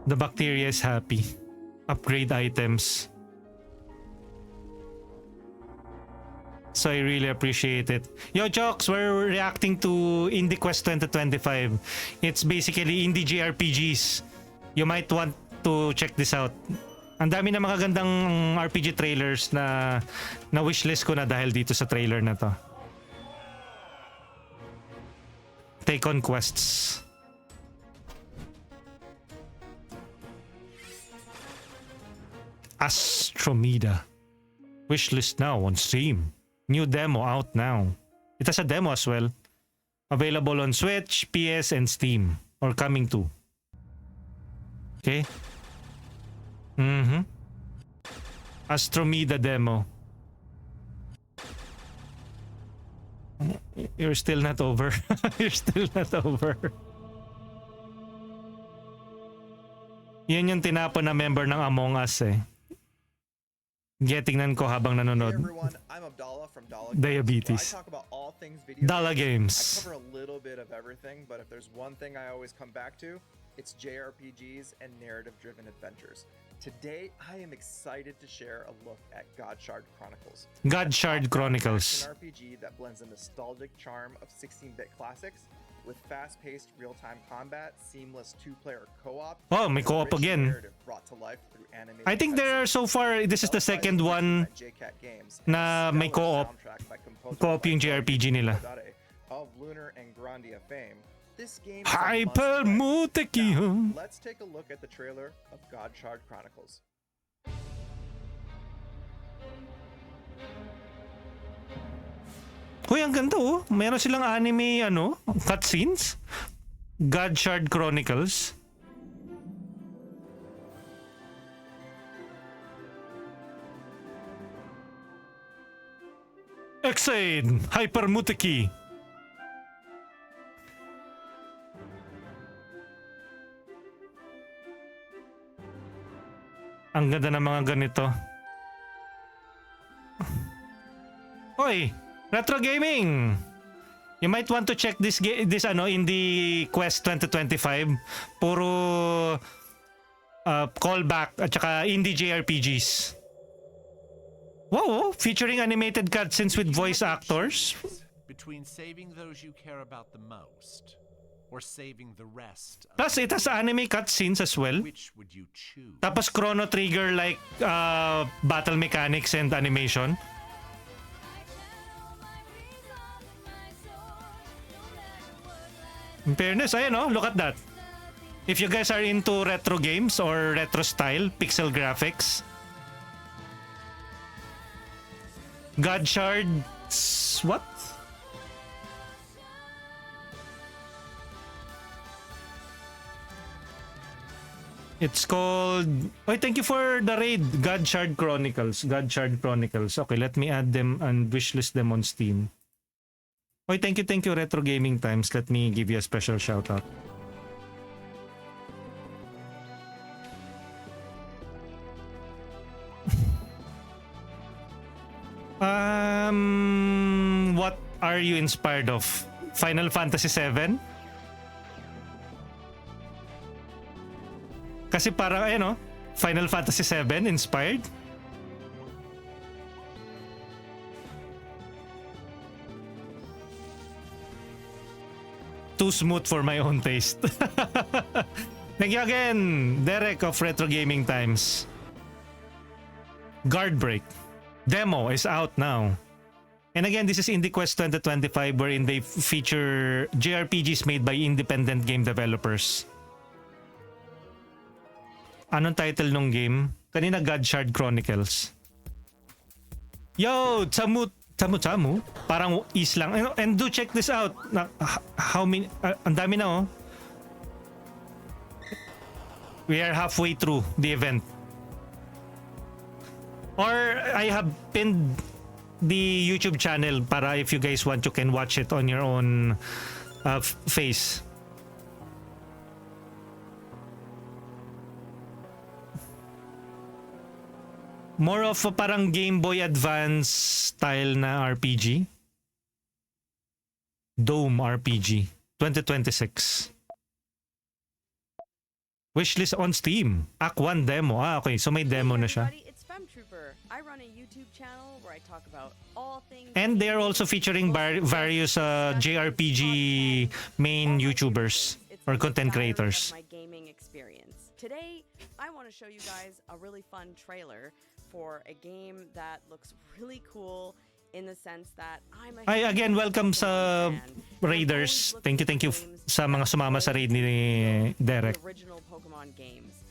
The bacteria is happy. Upgrade items. So I really appreciate it. Yo, Chokes, we're reacting to IndieQuest 2025. It's basically indie JRPGs. You might want to check this out. Ang dami na mga gandang RPG trailers na wishlist ko na dahil dito sa trailer na to. Take on quests. Astromeda. Wishlist now on Steam. New demo out now. It has a demo as well. Available on Switch, PS, and Steam. Or coming to. Okay. Astromeda demo. You're still not over. You're still not over. Yan yung tinapon na member ng Among Us eh. Tingnan ko habang nanonood. Hey everyone, I'm Abdallah from Diabetes. I talk about all things video Dala games. Games. I cover a little bit of everything, but if there's one thing I always come back to, it's JRPGs and narrative-driven adventures. Today, I am excited to share a look at Godshard Chronicles. Godshard Chronicles. An RPG that blends the nostalgic charm of 16-bit classics with fast-paced real-time combat, seamless two-player co-op. Oh, may co-op again. Brought to life through animated I think there are so far, this is the second one na may co-op. Co-op yung JRPG nila. Of Lunar and Grandia fame, this game Hyper Mutekiyo. Let's take a look at the trailer of Godshard Chronicles. Uy, ang ganda oh. Meron silang anime cutscenes. Godshard Chronicles. Exade Hyper Muteki. Ang ganda ng mga ganito. Hoy, Retro Gaming. You might want to check this IndieQuest 2025. Puro callback at saka indieJRPGs. Wow, featuring animated cutscenes with voice actors. Between saving those you care about the most or saving the rest. Plus, it has anime cutscenes as well. Which would you choose? Tapos Chrono Trigger like battle mechanics and animation. In fairness, ayan look at that. If you guys are into retro games or retro style, pixel graphics. Godshard, what? It's called... Oh, thank you for the raid. Godshard Chronicles. Godshard Chronicles. Okay, let me add them and wishlist them on Steam. Oh, thank you, Retro Gaming Times. Let me give you a special shout out. What are you inspired of? Final Fantasy VII? Kasi parang Final Fantasy VII inspired? Too smooth for my own taste. Thank you again, Derek of Retro Gaming Times. Guard Break. Demo is out now. And again, this is IndieQuest 2025 wherein they feature JRPGs made by independent game developers. Anong title nung game? Kanina Godshard Chronicles. Yo, Tsamu. Parang is lang. And do check this out. How many? Ang dami na We are halfway through the event. Or I have pinned the YouTube channel para if you guys want, you can watch it on your own face. More of a parang Game Boy Advance style na RPG. Dome RPG 2026. Wishlist on Steam. Act 1 demo. Okay, so may demo na siya. I run a YouTube channel where I talk about all things. And they are also featuring various JRPG main YouTubers or content creators. My gaming experience. Today, I want to show you guys a really fun trailer for a game that looks really cool in the sense that I'm a Hi again, welcome sa Raiders. Thank you sa mga sumama sa raid ni Derek. Original Pokemon games.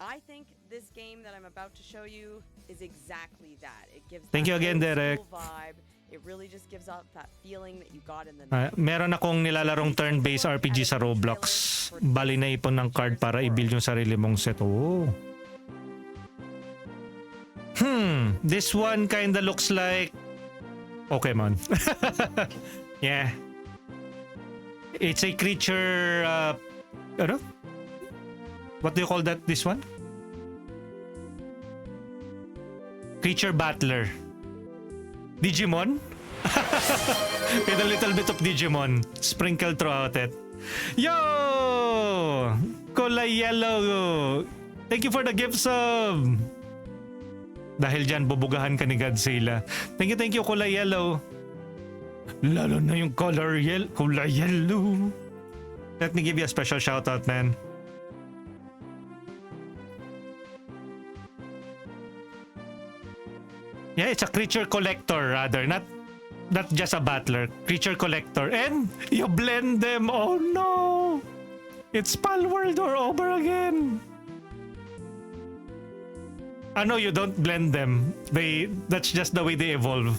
I think this game that I'm about to show you is exactly that. It gives Thank you that again, old Derek. school vibe. It really just gives out that feeling that you got in the Meron akong nilalarong turn-based RPG sa Roblox. Bali na ipon ng card para i-build yung sarili mong set. Oh. This one kinda looks like Pokemon. Yeah. It's a creature ano? What do you call that, this one? Creature battler. Digimon? With a little bit of Digimon sprinkled throughout it. Yo! Kulay yellow. Thank you for the gift sub. Dahil dyan, bubugahan ka ni Godzilla. Thank you, kulay yellow. Lalo na yung kulay yellow. Let me give you a special shout out, man. Yeah, it's a creature collector rather, not just a battler. Creature collector. And you blend them. Oh no! It's Palworld or over again. No, you don't blend them. That's just the way they evolve.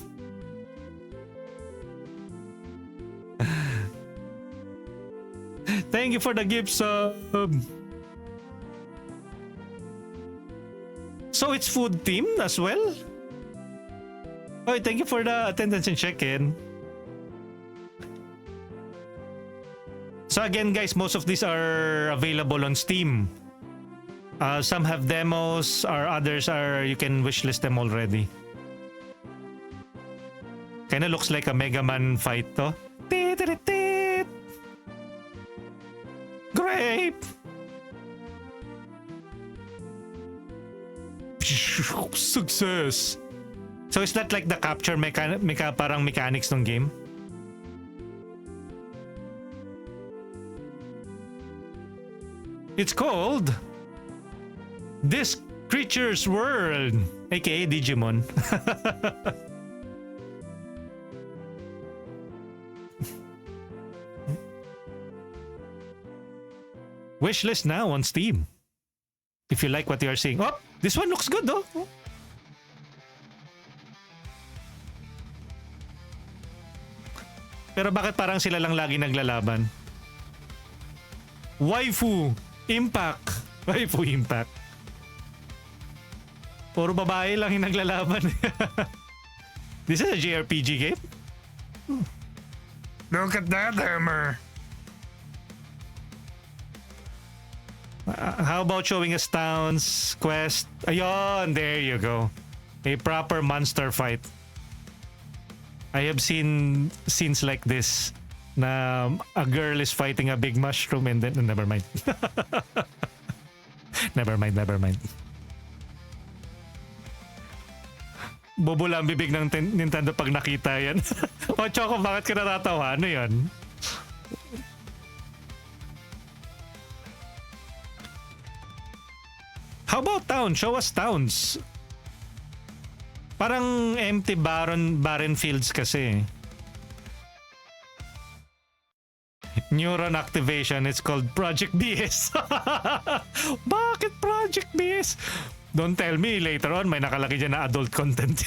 Thank you for the gift sub. So it's food themed as well? Oh, thank you for the attendance and check-in. So again guys, most of these are available on Steam. Some have demos, or others are you can wishlist them already. Kinda looks like a Mega Man fight to. Grape! Success! So is that like the capture parang mechanics ng game? It's called This Creature's World, aka Digimon. Wishlist now on Steam. If you like what you are seeing. Oh, this one looks good though. Pero bakit parang sila lang lagi naglalaban? Waifu Impact. Waifu Impact. Puro babae lang yung naglalaban. This is a JRPG game? Look at that hammer. How about showing us Town's quest? Ayun, there you go. A proper monster fight. I have seen scenes like this na a girl is fighting a big mushroom and then never mind. Never mind. Bubula ang bibig ng Nintendo pag nakita yan. O Choco, bakit ka natatawa? Ano yun? How about Town? Show us Towns. Parang empty barren fields kasi. Neuron activation. It's called Project BS. Bakit Project BS? Don't tell me later on may nakalaki dyan na adult content.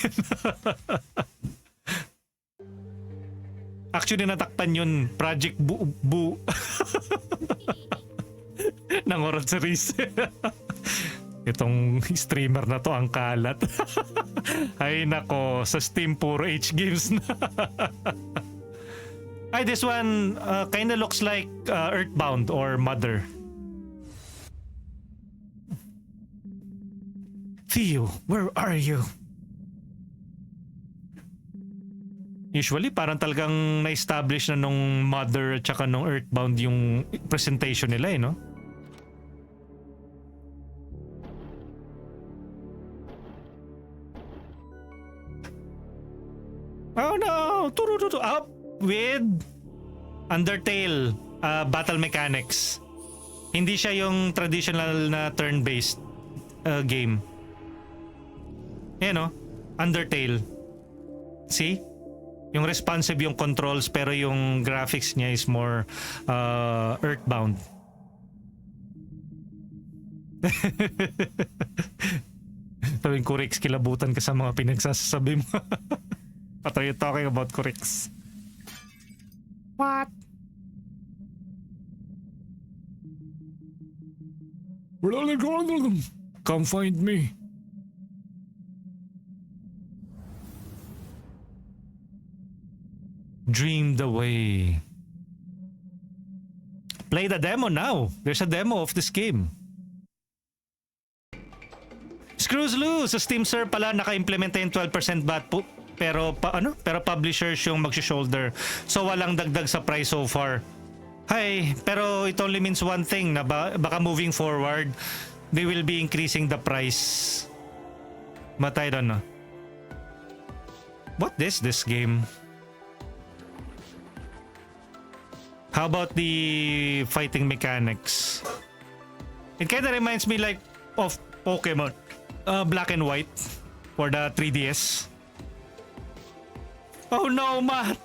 Actually natakpan yun. Project Bu. Nang oras series. Itong streamer na to ang kalat. Ay nako, sa Steam puro H games na. Ay, this one kinda looks like Earthbound or Mother. Theo, where are you? Usually, parang talagang na-establish na nung Mother at saka nung Earthbound yung presentation nila no? Oh no! Up with Undertale battle mechanics. Hindi siya yung traditional na turn-based game. Yan Undertale. See? Yung responsive yung controls pero yung graphics niya is more Earthbound. Tawing Kurix, kilabutan ka sa mga pinagsasabi mo. What are you talking about, Kurix? What? Come find me. Dreamed away. Play the demo now. There's a demo of this game. Screws loose. Sa Steam Sir pala naka-implement yung 12% VAT po. Pero publishers yung mag-shoulder. So walang dagdag sa price so far. Hi, pero it only means one thing na baka moving forward they will be increasing the price. But I don't know. What is this game? How about the fighting mechanics? It kind of reminds me like of Pokemon Black and White for the 3DS. Oh no, Matt!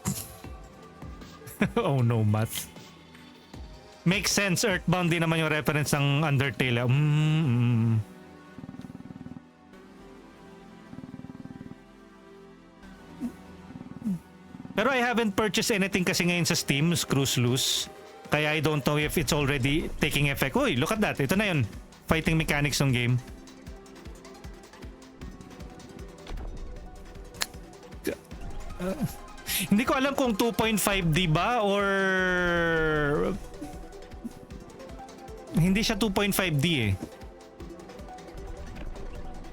Oh no, Matt. Makes sense. Earthbound din naman yung reference ng Undertale. Pero I haven't purchased anything kasi ngayon sa Steam, Screws Loose. Kaya I don't know if it's already taking effect. Uy, look at that. Ito na yun. Fighting mechanics ng game. Hindi ko alam kung 2.5D ba or hindi siya 2.5D eh.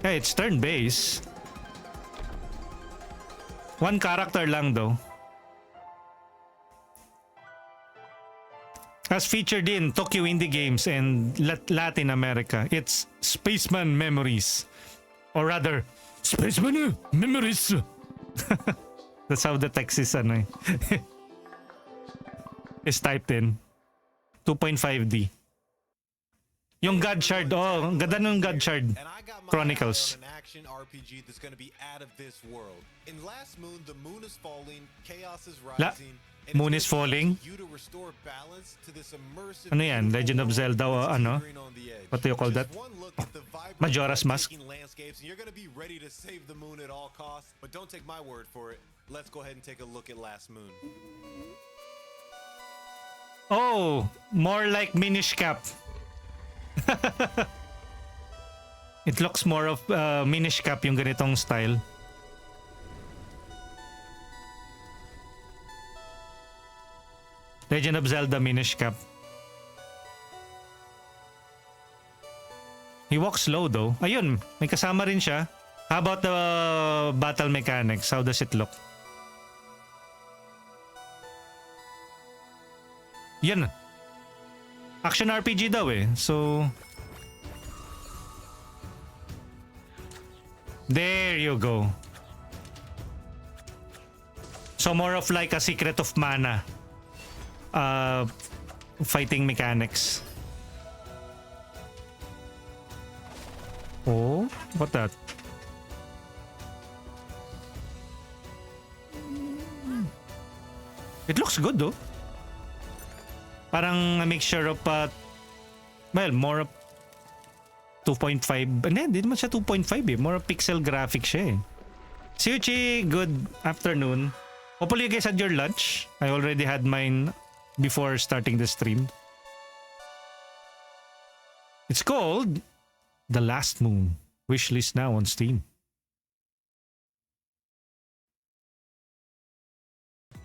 Hey, it's turn-based. One character lang though. As featured in Tokyo Indie Games and Latin America, it's Spaceman Memories. Or rather, Spaceman Memories. That's how the text is is typed in. 2.5D. Yung God Shard, ang ganda ng God Shard Chronicles. An action RPG that's going to be out of this world. In Last Moon, the moon is falling, chaos is rising. Moon is falling. Ano yan? Legend of Zelda What do you call that? Majora's Mask. You're going to be ready to save the moon at all costs, but don't take my word for it. Let's go ahead and take a look at Last Moon. Oh, more like Minish Cap. It looks more of Minish Cap yung ganitong style. Legend of Zelda Minish Cap. He walks slow though. Ayun, may kasama rin siya. How about the battle mechanics? How does it look? Yan. Action RPG daw eh. So there you go. So more of like a Secret of Mana fighting mechanics. Oh, what that? It looks good though. Parang a mixture of more of 2.5. Hindi naman siya 2.5 eh. More of pixel graphics siya eh. Siuchi, good afternoon. Hopefully you guys had your lunch. I already had mine before starting the stream. It's called The Last Moon. Wishlist now on Steam.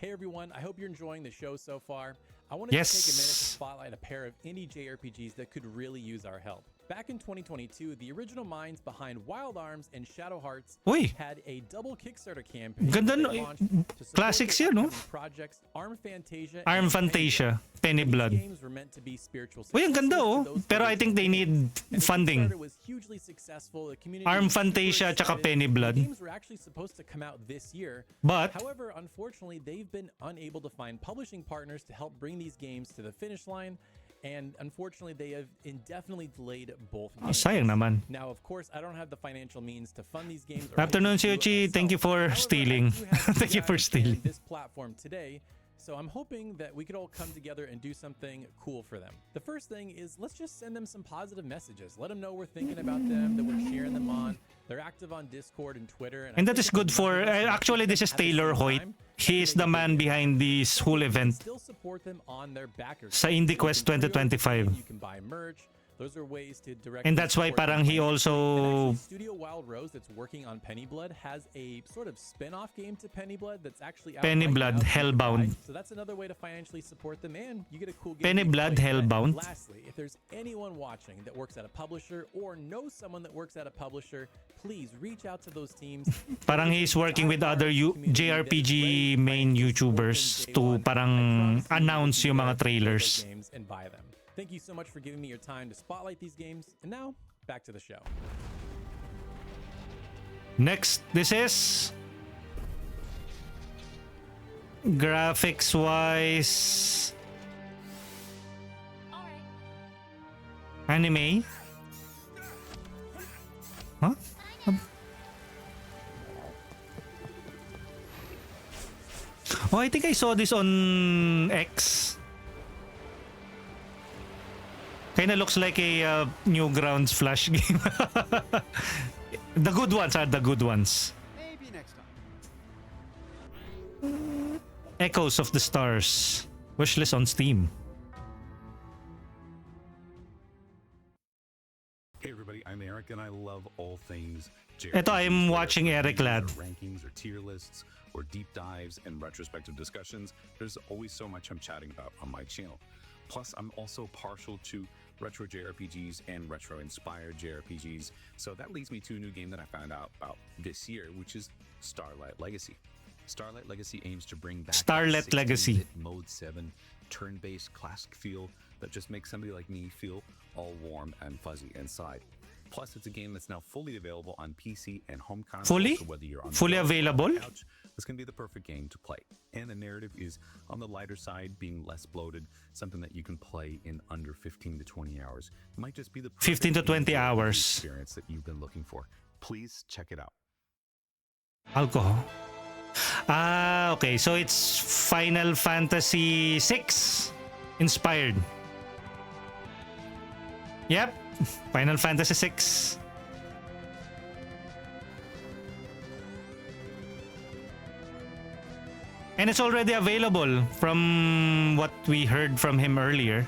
Hey everyone, I hope you're enjoying the show so far. I wanted to take a minute to spotlight a pair of indie JRPGs that could really use our help. Back in 2022, the original minds behind Wild Arms and Shadow Hearts Uy! had a double Kickstarter campaign Ganda that no. they launched to support Classics their yan, no? upcoming projects Arm Fantasia Arm and Fantasia, Penny These Blood. games were meant to be spiritual Uy, ang ganda successors oh. to those Pero I think they need funding. Kickstarter was hugely successful. The community Arm was super Fantasia tsaka excited. Penny Blood. The games were actually supposed to come out this year. But- however, unfortunately, they've been unable to find publishing partners to help bring these games to the finish line. And unfortunately, they have indefinitely delayed both games. Sayang naman. Now, of course, I don't have the financial means to fund these games. or Afternoon, to do it Siochi. Thank you for stealing. Thank you for stealing. this platform today. So I'm hoping that we could all come together and do something cool for them. The first thing is let's just send them some positive messages. Let them know we're thinking about them, that we're cheering them on. They're active on Discord and Twitter. And that is good for... actually, this is Taylor Hoyt. He is the man behind this whole event Still support them on their backers. sa IndieQuest 2025. You can buy merch. Those are ways to direct. And that's why parang he also... Studio Wild Rose that's working on Penny Blood has a sort of spin-off game to Penny Blood that's actually out Penny right Blood, now. Hellbound. So that's another way to financially support them, and you get a cool game. Penny to Blood, play. Hellbound. Lastly, if there's anyone watching that works at a publisher or knows someone that works at a publisher, please reach out to those teams. Parang he's working with other JRPG main YouTubers to parang announce yung mga trailers. Games and buy them. Thank you so much for giving me your time to spotlight these games. And now, back to the show. Next, this is... graphics-wise... anime? Huh? Oh, I think I saw this on X. Kinda looks like a Newgrounds Flash game. The good ones are the good ones. Maybe next time. Echoes of the Stars. Wishlist on Steam. Hey everybody, I'm Eric and I love all things JRPGs. Ito, I'm watching Eric Lad. Rankings or tier lists or deep dives and retrospective discussions. There's always so much I'm chatting about on my channel. Plus, I'm also partial to retro JRPGs and retro-inspired JRPGs, so that leads me to a new game that I found out about this year, which is Starlight Legacy. Starlight Legacy aims to bring back Starlight Legacy. Mode 7 turn-based classic feel that just makes somebody like me feel all warm and fuzzy inside. Plus, it's a game that's now fully available on PC and home console. Fully? So whether you're on the Fully go or on the available? couch, this can be the perfect game to play. And the narrative is on the lighter side, being less bloated, something that you can play in under 15 to 20 hours. It might just be the 15 to 20 perfect hours. experience that you've been looking for. Please check it out. Alcohol. Ah, okay. So it's Final Fantasy VI inspired. Yep. Final Fantasy VI. And it's already available from what we heard from him earlier.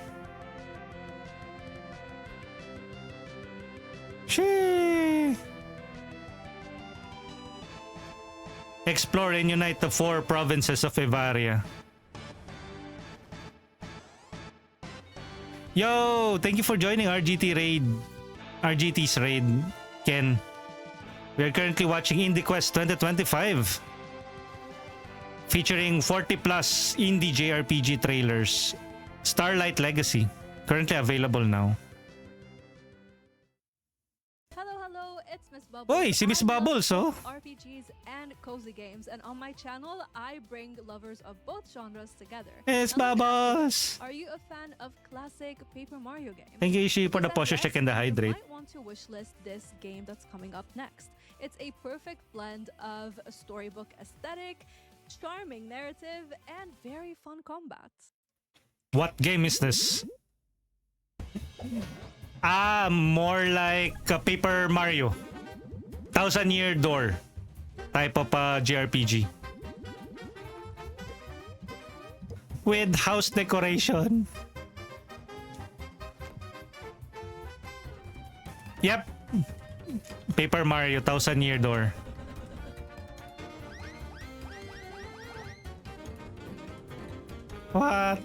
Shee. Explore and unite the 4 provinces of Evaria. Yo, thank you for joining RGT's raid, Ken. We are currently watching IndieQuest 2025, featuring 40 plus indie JRPG trailers. Starlight Legacy, currently available now. Hello, it's Miss Bubbles. Oy, si Miss Bubbles, oh. RPGs and cozy games, and on my channel, I bring lovers of both genres together. Miss Now, let me ask Bubbles. you, are you a fan of classic Paper Mario games? Thank you, Ishi, for the If posture yes, check and the you hydrate. might want to wishlist this game that's coming up next. It's a perfect blend of a storybook aesthetic, charming narrative, and very fun combat. What game is this? Ah, more like Paper Mario. 1000-Year Door type of JRPG. With house decoration. Yep. Paper Mario, 1000-Year Door. What?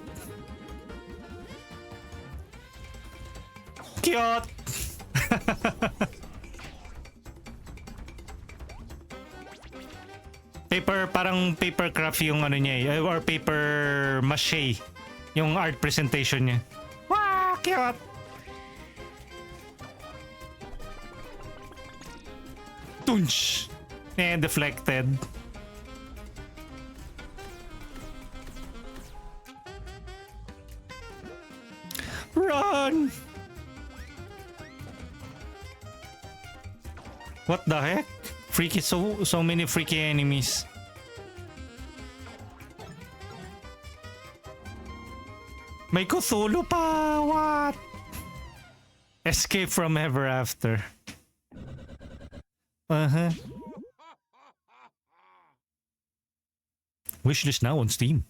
Cute! Parang paper craft yung ano niya or paper mache yung art presentation niya. Wow, cute! Tunch! And deflected. Run! What the heck? Freaky, so many freaky enemies. May Cthulhu pa! What? Escape from Ever After. Uh-huh. Wishlist now on Steam.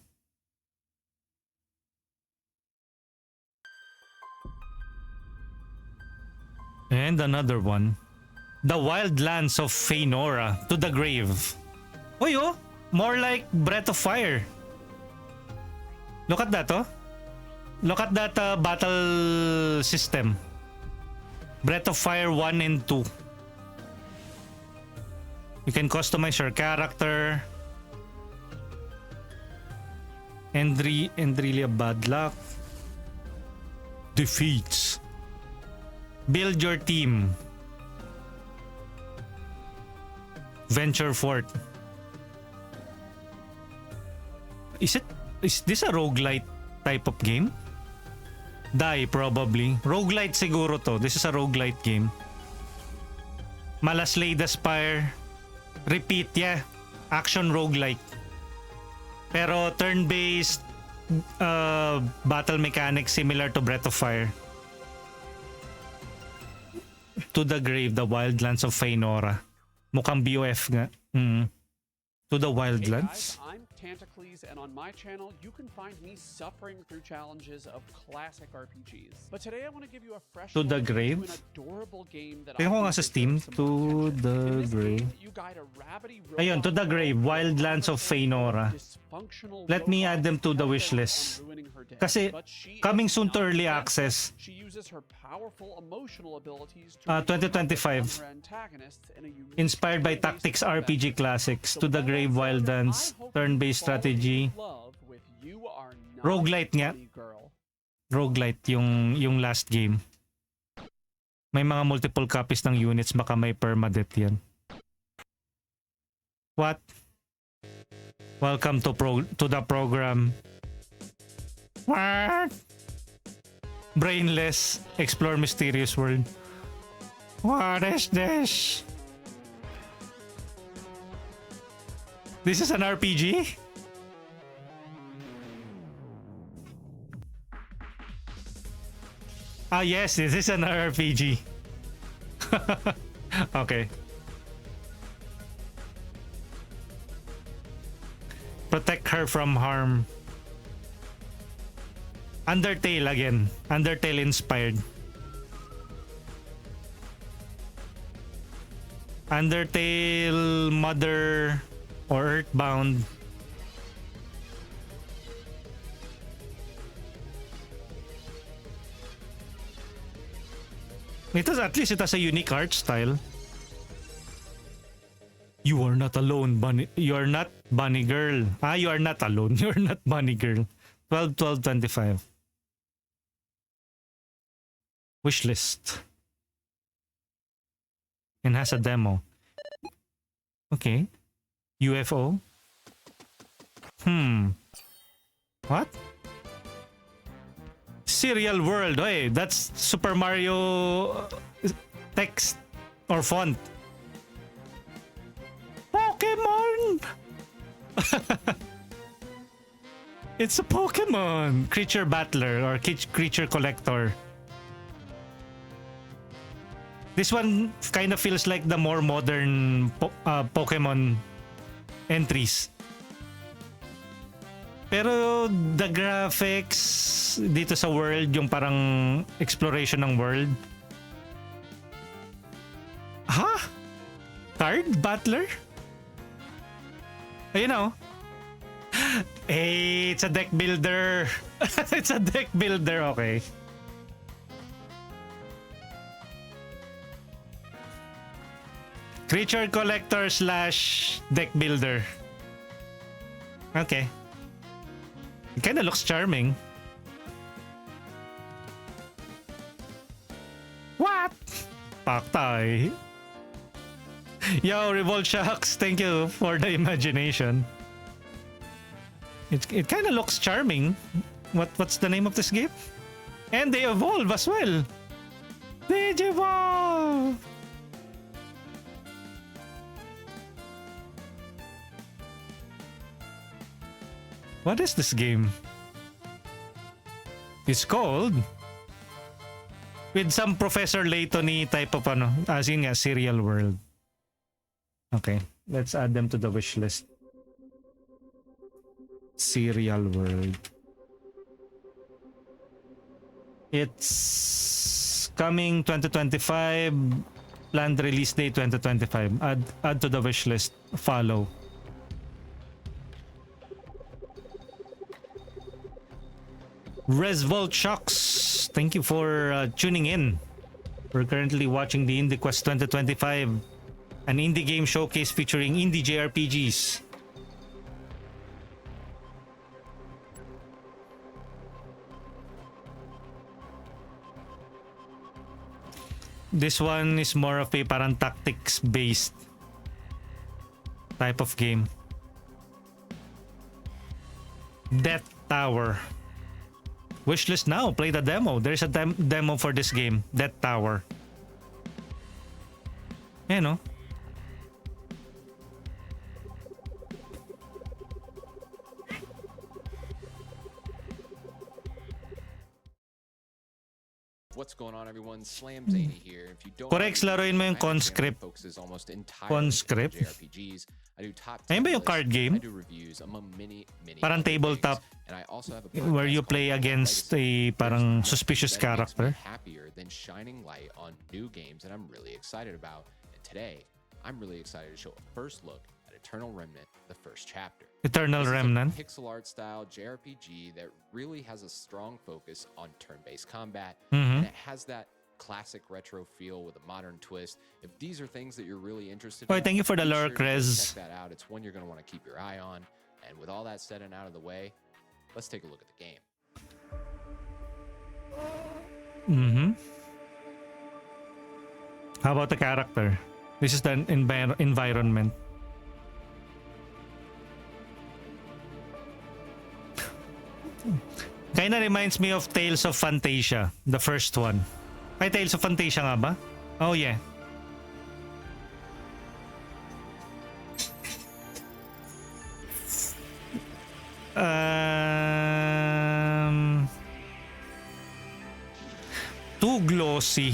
And another one. The Wildlands of Feynora to the Grave. Oh, more like Breath of Fire. Look at that, oh. Look at that battle system. Breath of Fire 1 and 2. You can customize your character. Endrelia Bad Luck. Defeats. Build your team. Venture Fort. Is this a roguelite type of game? Die probably. Roguelite siguro to. This is a roguelite game. Malaslade Aspire. Repeat, yeah. Action roguelite. Pero turn-based battle mechanics similar to Breath of Fire. To the Grave, the Wildlands of Feynora. Mukhang BOF nga. To the Wildlands. Hey guys, I'm Tantacles, and on my channel, you can find me suffering through challenges of classic RPGs. But today I want to give you a fresh To the look Grave? into an adorable game that Tingnan ko nga sa Steam. To the Grave. Ayun, To the Grave, Wildlands of Feynora. Let me add them to the wishlist. Kasi coming soon to early access. She uses her powerful emotional abilities to 2025. Inspired by Tactics RPG classics. To the Grave, Wildlands, turn-based strategy. Roguelite nga. Roguelite yung last game. May mga multiple copies ng units, baka may permadeath yan. What? Welcome to the program. What? Brainless. Explore mysterious world. What is this? This is an RPG? Ah, yes, this is an RPG. Okay. Protect her from harm. Undertale again. Undertale inspired. Undertale, Mother, or Earthbound. At least it has a unique art style. You are not alone, Bunny. You are not Bunny Girl. You are not alone. You are not Bunny Girl. 12/12/25. Wishlist. And has a demo. Okay. UFO. What? Serial World. Hey, that's Super Mario text or font. Pokemon! It's a Pokemon! Creature Battler or Creature Collector. This one kind of feels like the more modern Pokemon entries. Pero the graphics dito sa world, yung parang exploration ng world. Card Battler? Ayun o. Hey, it's a deck builder. It's a deck builder, okay. Creature collector / deck builder. Okay. It kind of looks charming. What? Paktay. Yo, Revolt Shocks, thank you for the imagination. It kind of looks charming. What's the name of this game? And they evolve as well. They evolve. What is this game? It's called with some Professor Layton-y type of ano, as in nga, Serial World. Okay, let's add them to the wish list. Serial World. It's coming 2025. Planned release date 2025. Add to the wish list. Follow. Resvolt Shocks, thank you for tuning in. We're currently watching the IndieQuest 2025, an indie game showcase featuring indie JRPGs. This one is more of a parang tactics based type of game. Death Tower. Wishlist now. Play the demo. There's a demo for this game. Death Tower. You know. What's going on, everyone? Slam Zany here. If you don't Correct, laruin mo yung conscript. focuses almost entirely Conscript. on JRPGs. I do top Ayun ba yung lists, card game? I do reviews among many Parang other tabletop. things, and I also have a Where you podcast play called against Legacy. a parang suspicious That makes me character. happier than shining light on new games that I'm really excited about. And today, I'm really excited to show a first look at Eternal Remnant, the first chapter. Eternal This is a Remnant. pixel art style JRPG that really has a strong focus on turn-based combat, Mhm. and it has that classic retro feel with a modern twist. If these are things that you're really interested Oh, in, thank you for the be lurk, sure to go Rez. check that out. It's one you're going to want to keep your eye on. And with all that said and out of the way, let's take a look at the game. Mm-hmm. How about the character? This is the environment. Kinda reminds me of Tales of Fantasia, the first one. Ay, Tales of Fantasia nga ba? Oh yeah. Too glossy.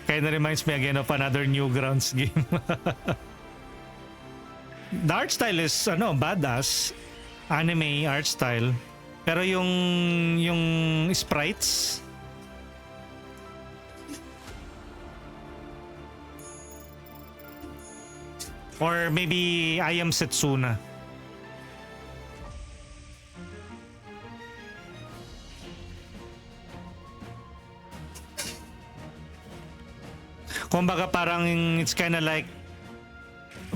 Kinda reminds me again of another Newgrounds game. The art style is badass. Anime art style. Pero yung sprites, or maybe I Am Setsuna. Kumbaga parang it's kind of like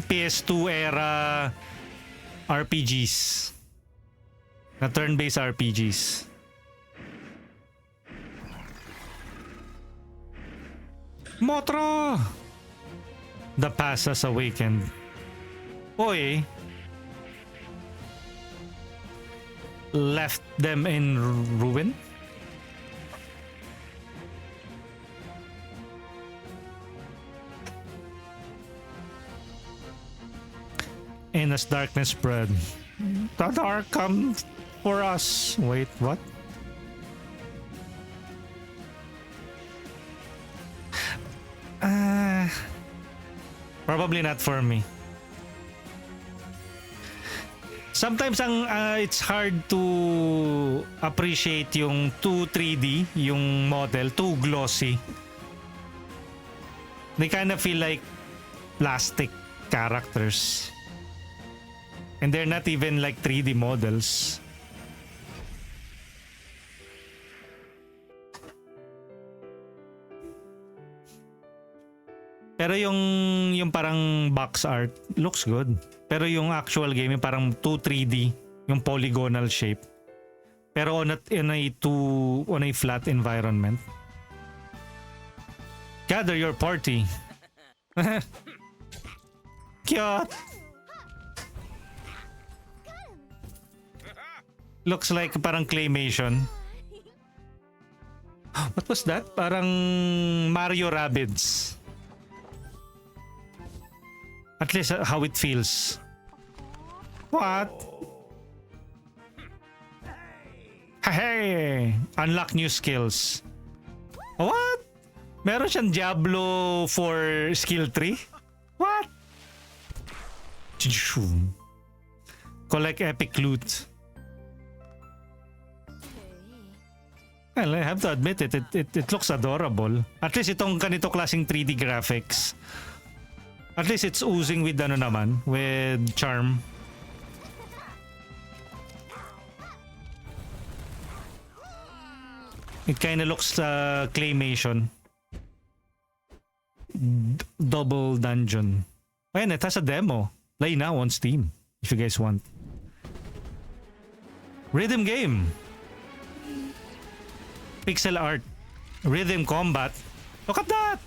PS2 era RPGs. Na turn-based RPGs. Motra! The past has awakened. Oy. Left them in ruin? And as darkness spread, the dark comes for us. Wait, what? Probably not for me. Sometimes it's hard to appreciate yung too 3D, yung model, too glossy. They kind of feel like plastic characters. And they're not even like 3D models. Pero yung parang box art looks good. Pero yung actual game yung parang 3D, yung polygonal shape. Pero on a flat environment. Gather your party. Cute. Looks like parang claymation. What was that? Parang Mario Rabbids. At least how it feels. What? Hey! Unlock new skills. What? Meron siyang Diablo 4 skill tree? What? Collect epic loot. Well, I have to admit it looks adorable. At least itong ganito klaseng 3D graphics. At least it's oozing with ano naman, with charm. It kinda looks claymation. Double dungeon. Ayan, it has a demo. Play now on Steam if you guys want. Rhythm game. Pixel art. Rhythm combat. Look at that!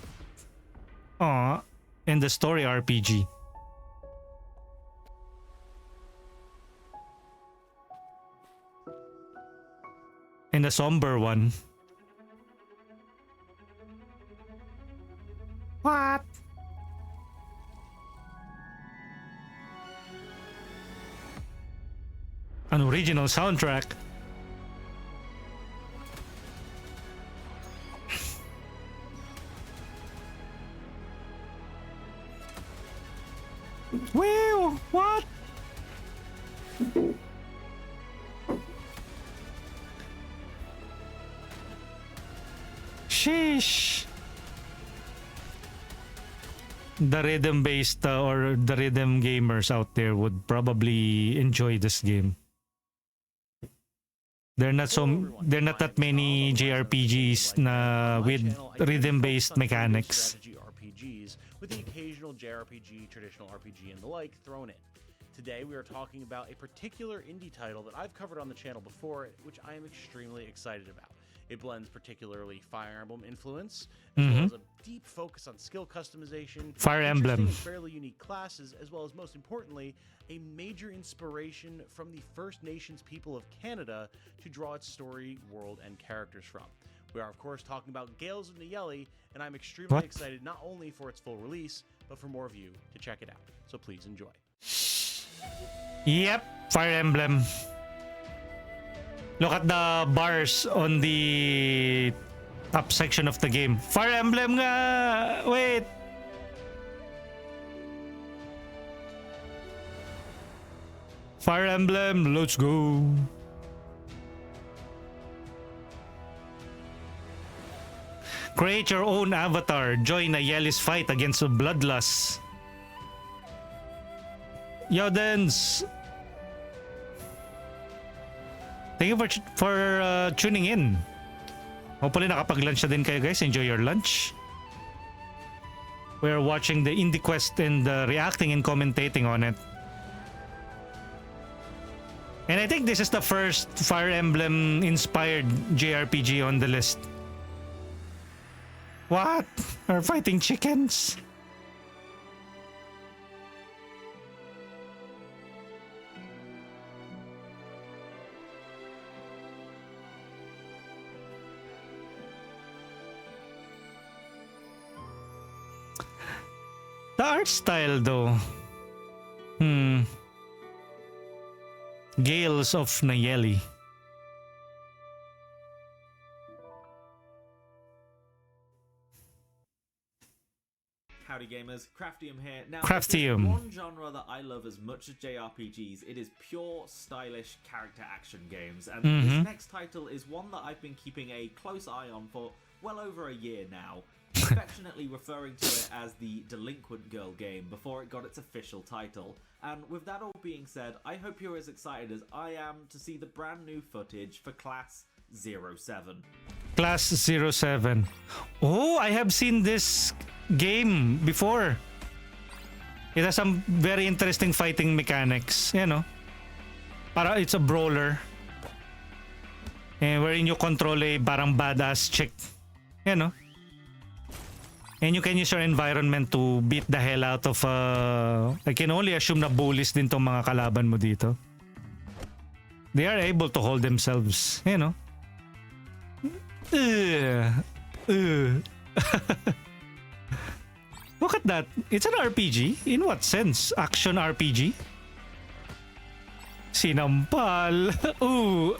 Aw. And the story RPG. And the somber one. What? An original soundtrack. Wow! What? Sheesh. The rhythm-based or the rhythm gamers out there would probably enjoy this game. They're not that many JRPGs na with rhythm-based mechanics. RPGs with the occasional JRPG, traditional RPG, and the like thrown in. Today we are talking about a particular indie title that I've covered on the channel before, which I am extremely excited about. It blends particularly Fire Emblem influence, as well as a deep focus on skill customization, Fire Emblem, and fairly unique classes, as well as most importantly, a major inspiration from the First Nations people of Canada to draw its story, world, and characters from. We are, of course, talking about Gales of Nayeli, and I'm extremely excited not only for its full release, but for more of you to check it out. So please enjoy. Yep, Fire Emblem. Look at the bars on the top section of the game. Fire Emblem nga! Wait! Fire Emblem, let's go! Create your own avatar. Join Nayeli's fight against the Bloodlust. Yodens! Thank you for tuning in. Hopefully nakapag-lunch na din kayo guys. Enjoy your lunch. We're watching the Indie Quest and reacting and commentating on it. And I think this is the first Fire Emblem inspired JRPG on the list. What? We're fighting chickens? The art style though. Gales of Nayeli. Howdy gamers, Craftium here. Now, Craftium. if there's one genre that I love as much as JRPGs, it is pure, stylish character action games. And this next title is one that I've been keeping a close eye on for well over a year now. Affectionately referring to it as the Delinquent Girl game before it got its official title. And with that all being said, I hope you're as excited as I am to see the brand new footage for Class 07. Class 07. Oh, I have seen this game before. It has some very interesting fighting mechanics. You know, para it's a brawler. And wherein you control a parang badass chick. You know. And you can use your environment to beat the hell out of I can only assume na bullies din tong mga kalaban mo dito. They are able to hold themselves, you know. Look at that. It's an RPG. In what sense? Action RPG? Sinampal. Ooh.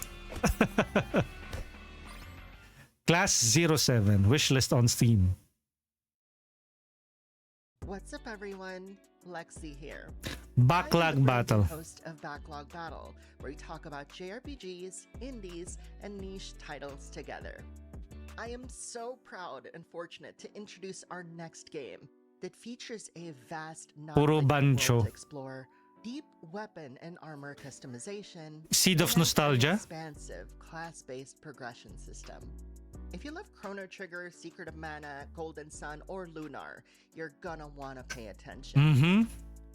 Class 07. Wishlist on Steam. What's up, everyone? Lexi here. Backlog Battle. Host of Backlog Battle, where we talk about JRPGs, indies, and niche titles together. I am so proud and fortunate to introduce our next game that features a vast Puro non-linear bancho. world to explore, deep weapon and armor customization, Seed of and an Nostalgia. expansive class-based progression system. If you love Chrono Trigger, Secret of Mana, Golden Sun, or Lunar, you're gonna wanna pay attention. Mm-hmm.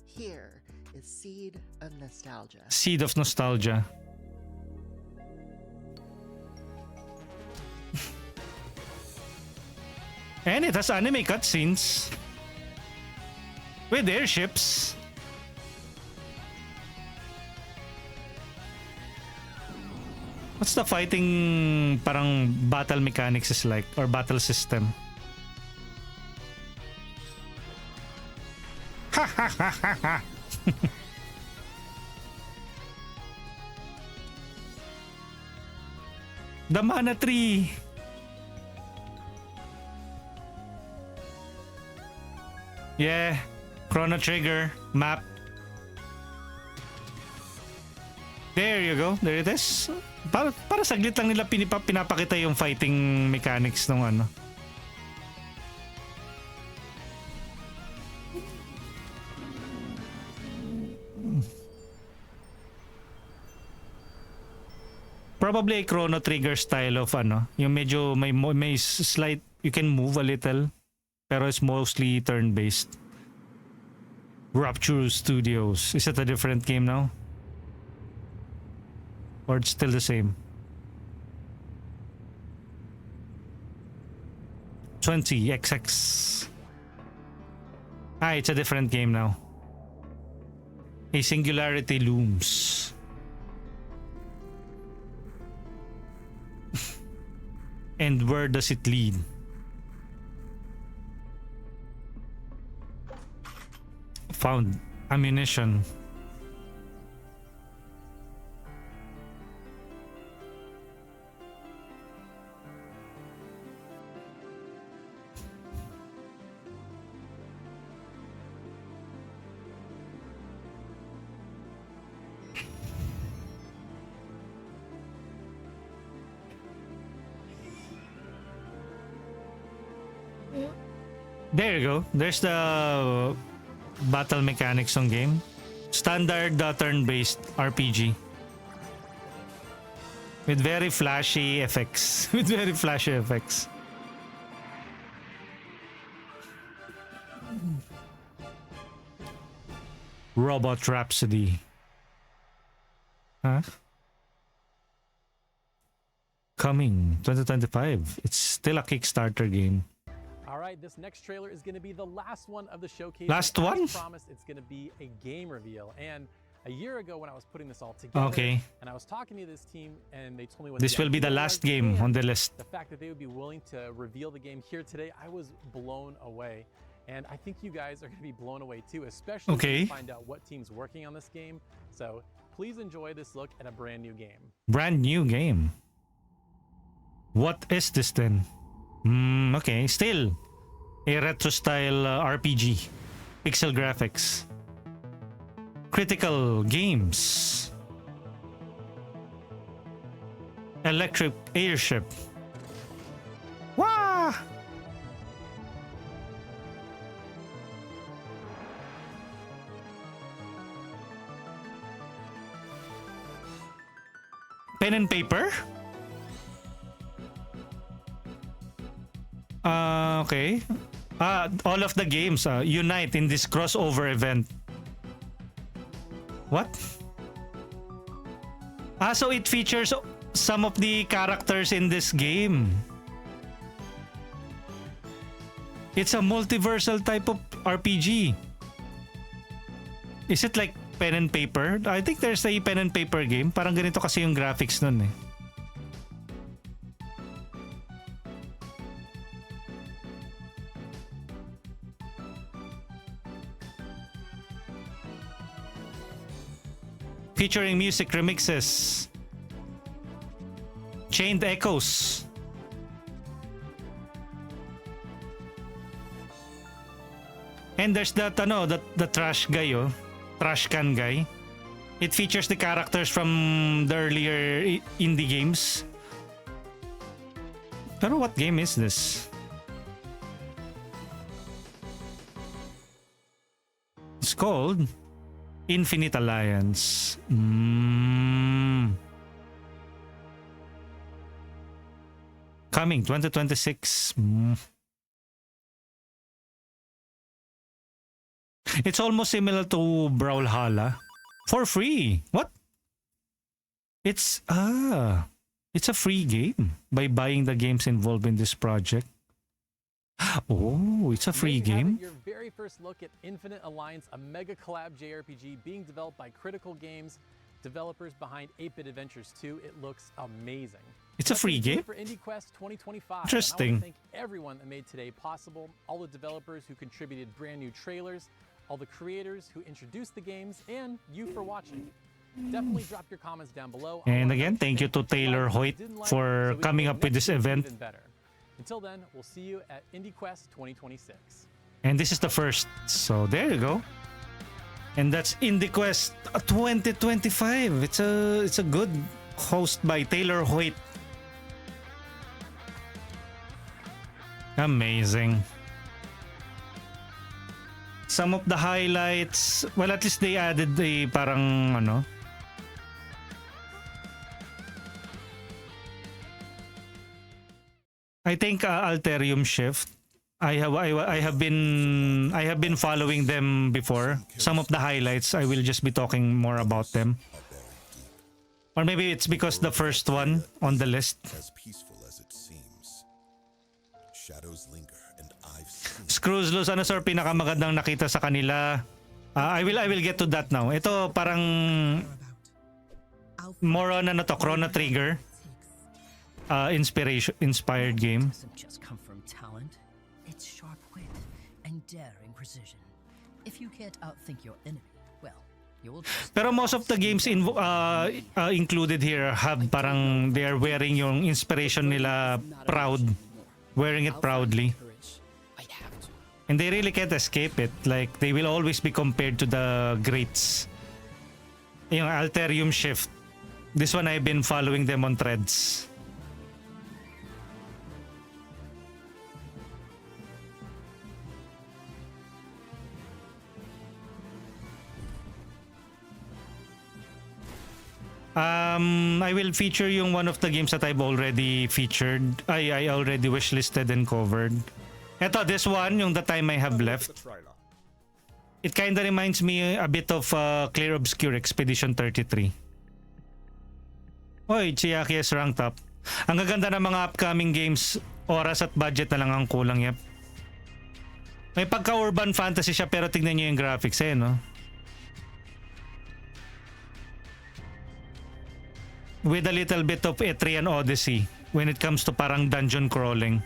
Here is Seed of Nostalgia. Seed of Nostalgia. And it has anime cutscenes. With airships. What's the fighting parang battle mechanics is like or battle system? Ha ha ha ha ha. The Mana Tree. Yeah, Chrono Trigger map. There you go. There it is. Para saglit lang nila pinapakita yung fighting mechanics ng ano. Probably a Chrono Trigger style of ano, yung medyo may slight, you can move a little, pero it's mostly turn-based. Rapture Studios. Is it a different game now? Or it's still the same? 20XX. Ah, it's a different game now. A singularity looms. And where does it lead? Found ammunition. There you go. There's the battle mechanics on game. Standard turn-based RPG. With very flashy effects. With very flashy effects. Robot Rhapsody. Huh? Coming 2025. It's still a Kickstarter game. All right, this next trailer is going to be the last one of the showcase. Last one? As promised, it's going to be a game reveal. And a year ago when I was putting this all together, Okay. and I was talking to this team, and they told me what This will be the idea last was, game and on the list. The fact that they would be willing to reveal the game here today, I was blown away. And I think you guys are going to be blown away too, especially when you find out what team's working on this game. So please enjoy this look at a brand new game. Brand new game. What is this then? Okay, still a retro style RPG. Pixel graphics. Critical games. Electric airship. Wah! Pen and paper? Okay. All of the games unite in this crossover event. What? So it features some of the characters in this game. It's a multiversal type of RPG. Is it like pen and paper? I think there's a pen and paper game. Parang ganito kasi yung graphics nun eh. Featuring music remixes. Chained Echoes. And there's that the trash guy, trash can guy. It features the characters from the earlier indie games. Pero what game is this? It's called Infinite Alliance. Coming 2026. It's almost similar to Brawlhalla for free. What? It's a free game by buying the games involved in this project. Oh, it's a free game. Your very first look at Infinite Alliance, a mega collab JRPG being developed by Critical Games, developers behind 8-Bit Adventures 2. It looks amazing. It's a free game? For IndieQuest 2025. Interesting. And I want to thank everyone that made today possible, all the developers who contributed brand new trailers, all the creators who introduced the games, and you for watching. Definitely drop your comments down below. And again, thank you to Taylor Hoyt for coming up with this event. Until then, we'll see you at IndieQuest 2026. And this is the first. So there you go. And that's IndieQuest 2025. It's a good host by Taylor Hoyt. Amazing. Some of the highlights, well, at least they added the parang I think Alterium Shift. I have been following them before. Some of the highlights, I will just be talking more about them. Or maybe it's because the first one on the list. As peaceful as it seems. Shadows linger and I've seen. Screws Loose, ano sir pinakamagandang nakita sa kanila? I will get to that now. Ito parang more on Chrono Trigger. Inspired game. Doesn't just come from talent. It's sharp wit and daring precision. If you can't outthink your enemy, well, you will just... Pero most of the games included here have parang they are wearing yung inspiration nila proud. Wearing it proudly. And they really can't escape it. Like, they will always be compared to the greats. Yung Alterium Shift. This one I've been following them on threads. I will feature yung one of the games that I've already featured. I already wishlisted and covered. Eto, this one, yung The Time I Have Left. It kinda reminds me a bit of Clear Obscure Expedition 33. Oy, Chiaki is ranked up. Ang gaganda ng mga upcoming games, oras at budget na lang ang kulang, yep. May pagka-urban fantasy siya pero tignan nyo yung graphics no? With a little bit of Etrian Odyssey when it comes to parang dungeon crawling.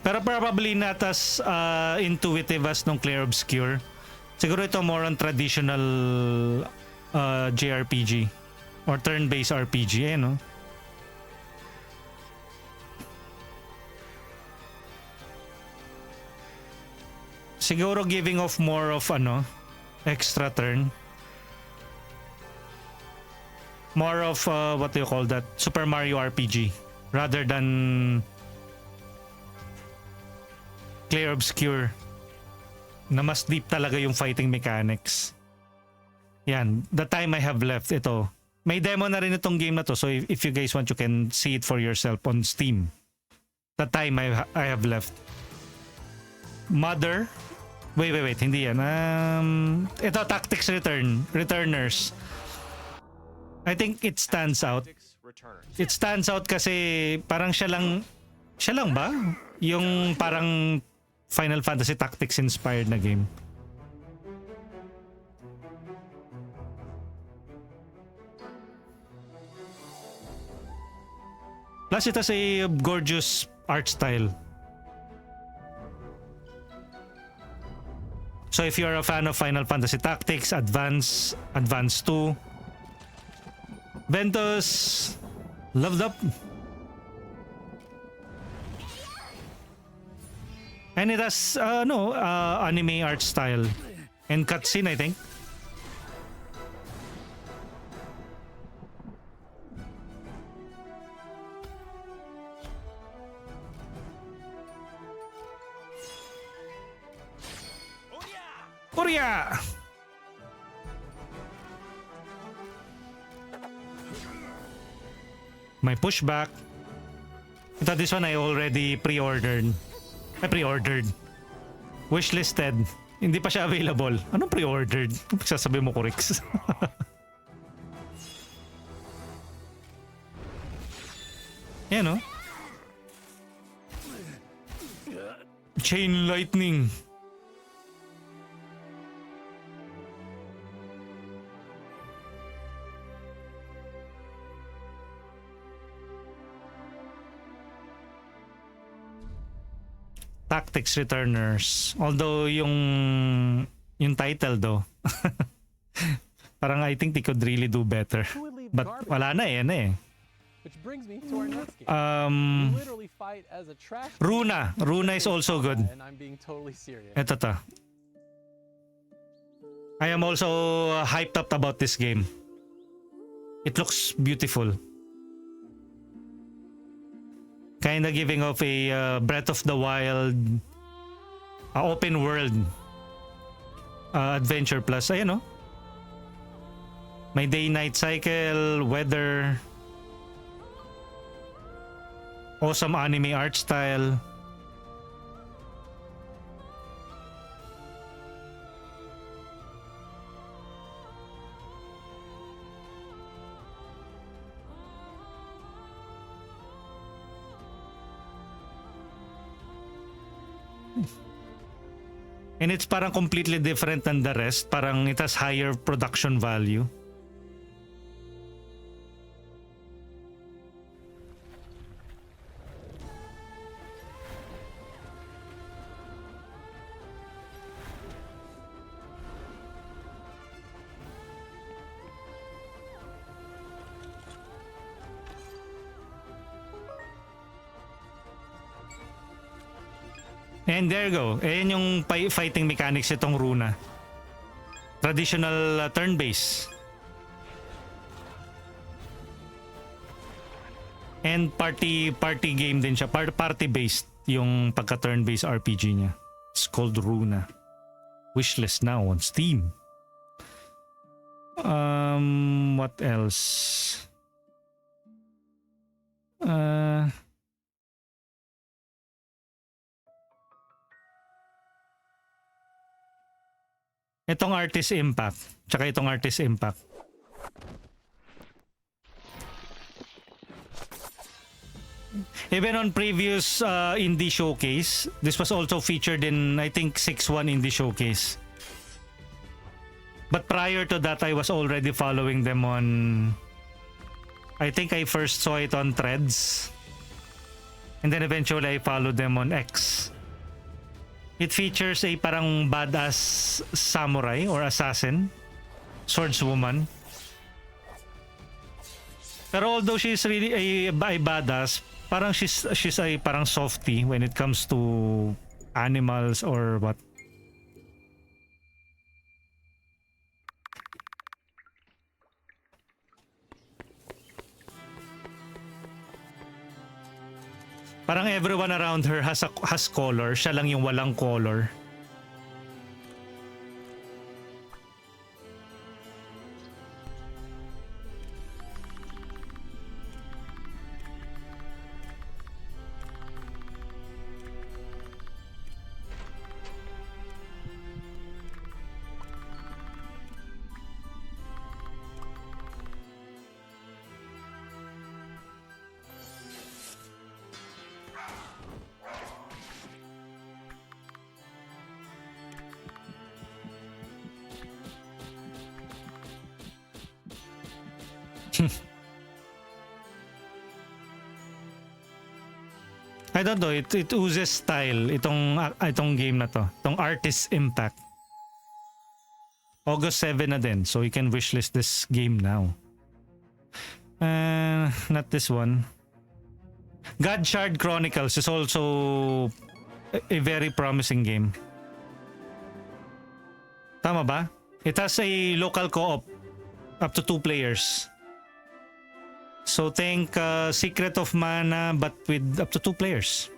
Pero probably not as intuitive as nung Clear Obscure. Siguro ito more on traditional JRPG or turn-based RPG, no? Siguro giving off more of extra turn. More of what do you call that? Super Mario RPG rather than clear obscure na mas deep talaga yung fighting mechanics. Yan, the time I have left, ito. May demo na rin itong game na to, so if you guys want, you can see it for yourself on Steam. The time I have left. Mother. Wait, hindi yan. Ito, Tactics Returners. I think it stands out. It stands out kasi parang siya lang ba? Yung parang Final Fantasy Tactics inspired na game. Plus it has a gorgeous art style. So if you're a fan of Final Fantasy Tactics, Advance 2, Ventus, loved up. And it has anime art style and cutscene, I think. Korea! My pushback. Ito, this one I already pre-ordered. Wishlisted. Hindi pa siya available. Anong pre-ordered? Sasabi mo ko, Rix. Yan, no? Chain lightning. Tactics Returners. Although yung title do. Parang I think they could really do better. But wala na eh. Which brings me to our next game. You literally fight as a trash Runa. Runa is also good. And I'm being totally serious. Ito ta. I am also hyped up about this game. It looks beautiful. Kinda giving off a Breath of the Wild open world adventure plus. Ayan, no? May day-night cycle, weather, awesome anime art style. And it's parang completely different than the rest. Parang it has higher production value. And there you go. Ayan yung fighting mechanics itong Runa. Traditional turn-based. And party game din siya. Party-based yung pagka-turn-based RPG niya. It's called Runa. Wishlist now on Steam. What else? Itong Artist Impact. Tsaka itong Artist Impact. Even on previous indie showcase, this was also featured in, I think, 6-1 indie showcase. But prior to that, I was already following them on... I think I first saw it on Threads. And then eventually I followed them on X. It features a parang badass samurai or assassin, swordswoman. Pero although she's really a badass, parang she's a parang softie when it comes to animals or what. Parang everyone around her has color. Siya lang yung walang color. I don't know, it oozes style itong game na to. Itong Artist Impact. August 7 na din, so you can wishlist this game now. Not this one. Godshard Chronicles is also a very promising game. Tama ba? It has a local co-op up to 2 players. So think Secret of Mana but with up to 2 players.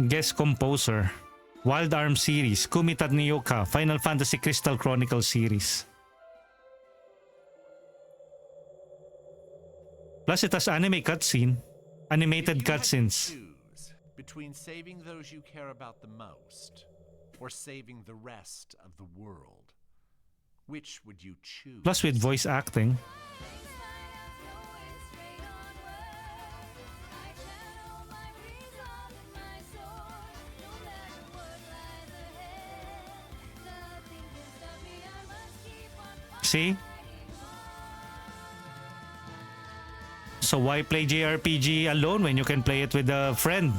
Guest composer. Wild Arm series, Kumitad Nyoka, Final Fantasy Crystal Chronicles series. Plus it has anime cutscene, animated cutscenes. Between saving those you care about the most or saving the rest of the world, which would you choose? Plus with voice acting. See? So why play JRPG alone when you can play it with a friend?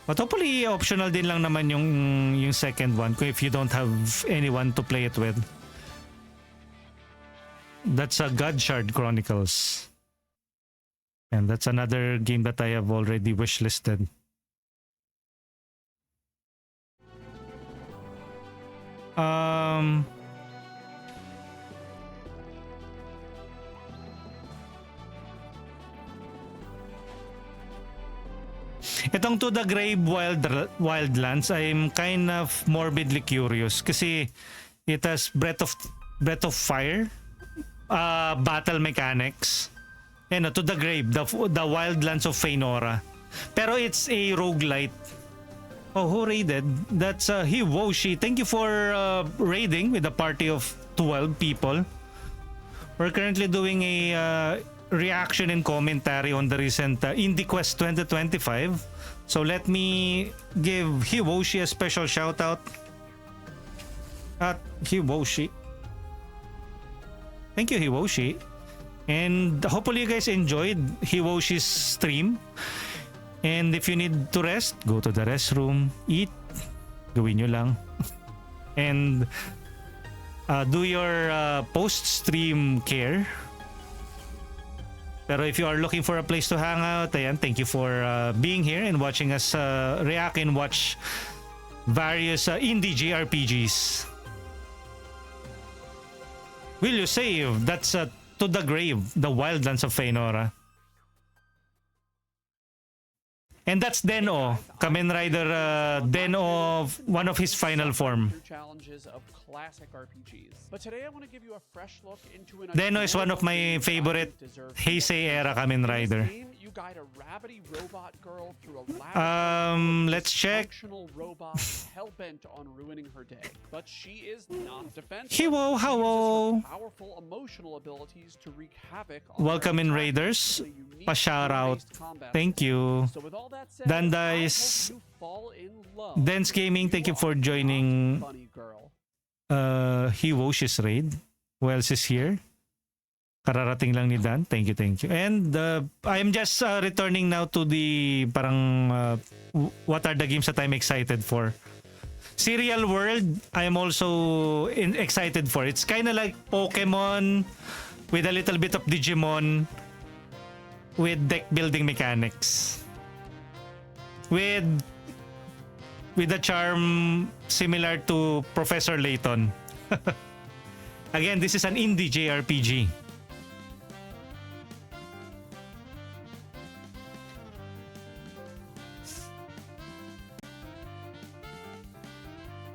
But hopefully optional din lang naman yung second one if you don't have anyone to play it with. That's a Godshard Chronicles. And that's another game that I have already wishlisted. Itong To the Grave Wildlands, I'm kind of morbidly curious kasi it has Breath of Fire, battle mechanics, and To the Grave, the Wildlands of Feynora. Pero it's a roguelite. Oh, who raided? That's Hiwoshi. Thank you for raiding with a party of 12 people. We're currently doing a reaction and commentary on the recent IndieQuest 2025. So let me give Hiwoshi a special shout out. At Hiwoshi. Thank you, Hiwoshi. And hopefully you guys enjoyed Hiwoshi's stream. And if you need to rest, go to the restroom, eat, gawin nyo lang. And do your post-stream care. Pero if you are looking for a place to hang out, ayan, thank you for being here and watching us react and watch various indieJRPGs. Will you save? That's To the Grave, the Wildlands of Feynora. And that's Den-O, Kamen Rider Den-O, one of his final form. Challenges of classic RPGs. But today I want to give you a fresh look into an Den-O is one of my favorite Heisei era Kamen Rider. You guide a rabbity robot girl through a let's check. robot hell-bent on ruining her day. But she is not defenseless. Hello, hello. Powerful emotional abilities to wreak havoc on Welcome in Raiders. Pa-shout out. Thank you. So with all that said, Dandais. fall in love. Dance Gaming, thank you for joining Hiwoshi's raid. Who else is here? Kararating lang ni Dan. Thank you, thank you. And I'm just returning now to the parang what are the games that I'm excited for. Serial World, I am also excited for. It's kind of like Pokemon with a little bit of Digimon with deck building mechanics. With a charm similar to Professor Layton. Again, this is an indie JRPG.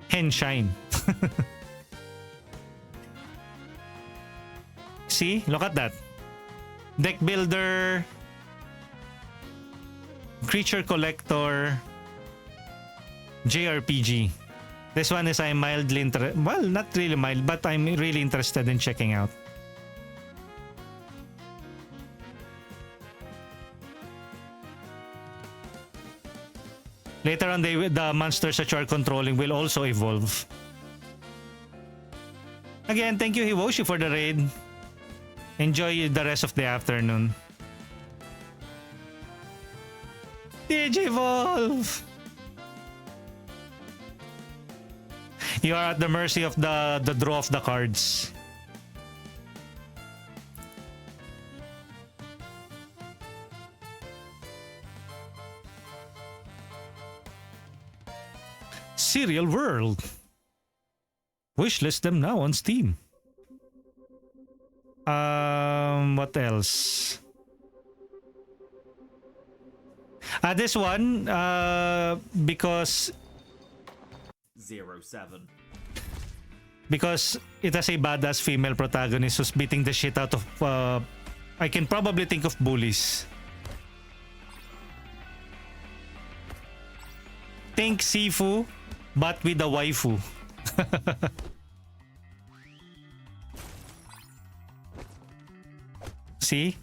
Henshine. See? Look at that. Deck builder, creature collector, JRPG. This one is I'm mildly well, not really mild, but I'm really interested in checking out. Later on, the monsters that you are controlling will also evolve. Again, thank you Hiwoshi for the raid. Enjoy the rest of the afternoon. Digivolve! You are at the mercy of the draw of the cards. Serial World. Wishlist them now on Steam. What else? This one, because 07. Because it has a badass female protagonist who's beating the shit out of, I can probably think of bullies. Think Sifu, but with a waifu. See?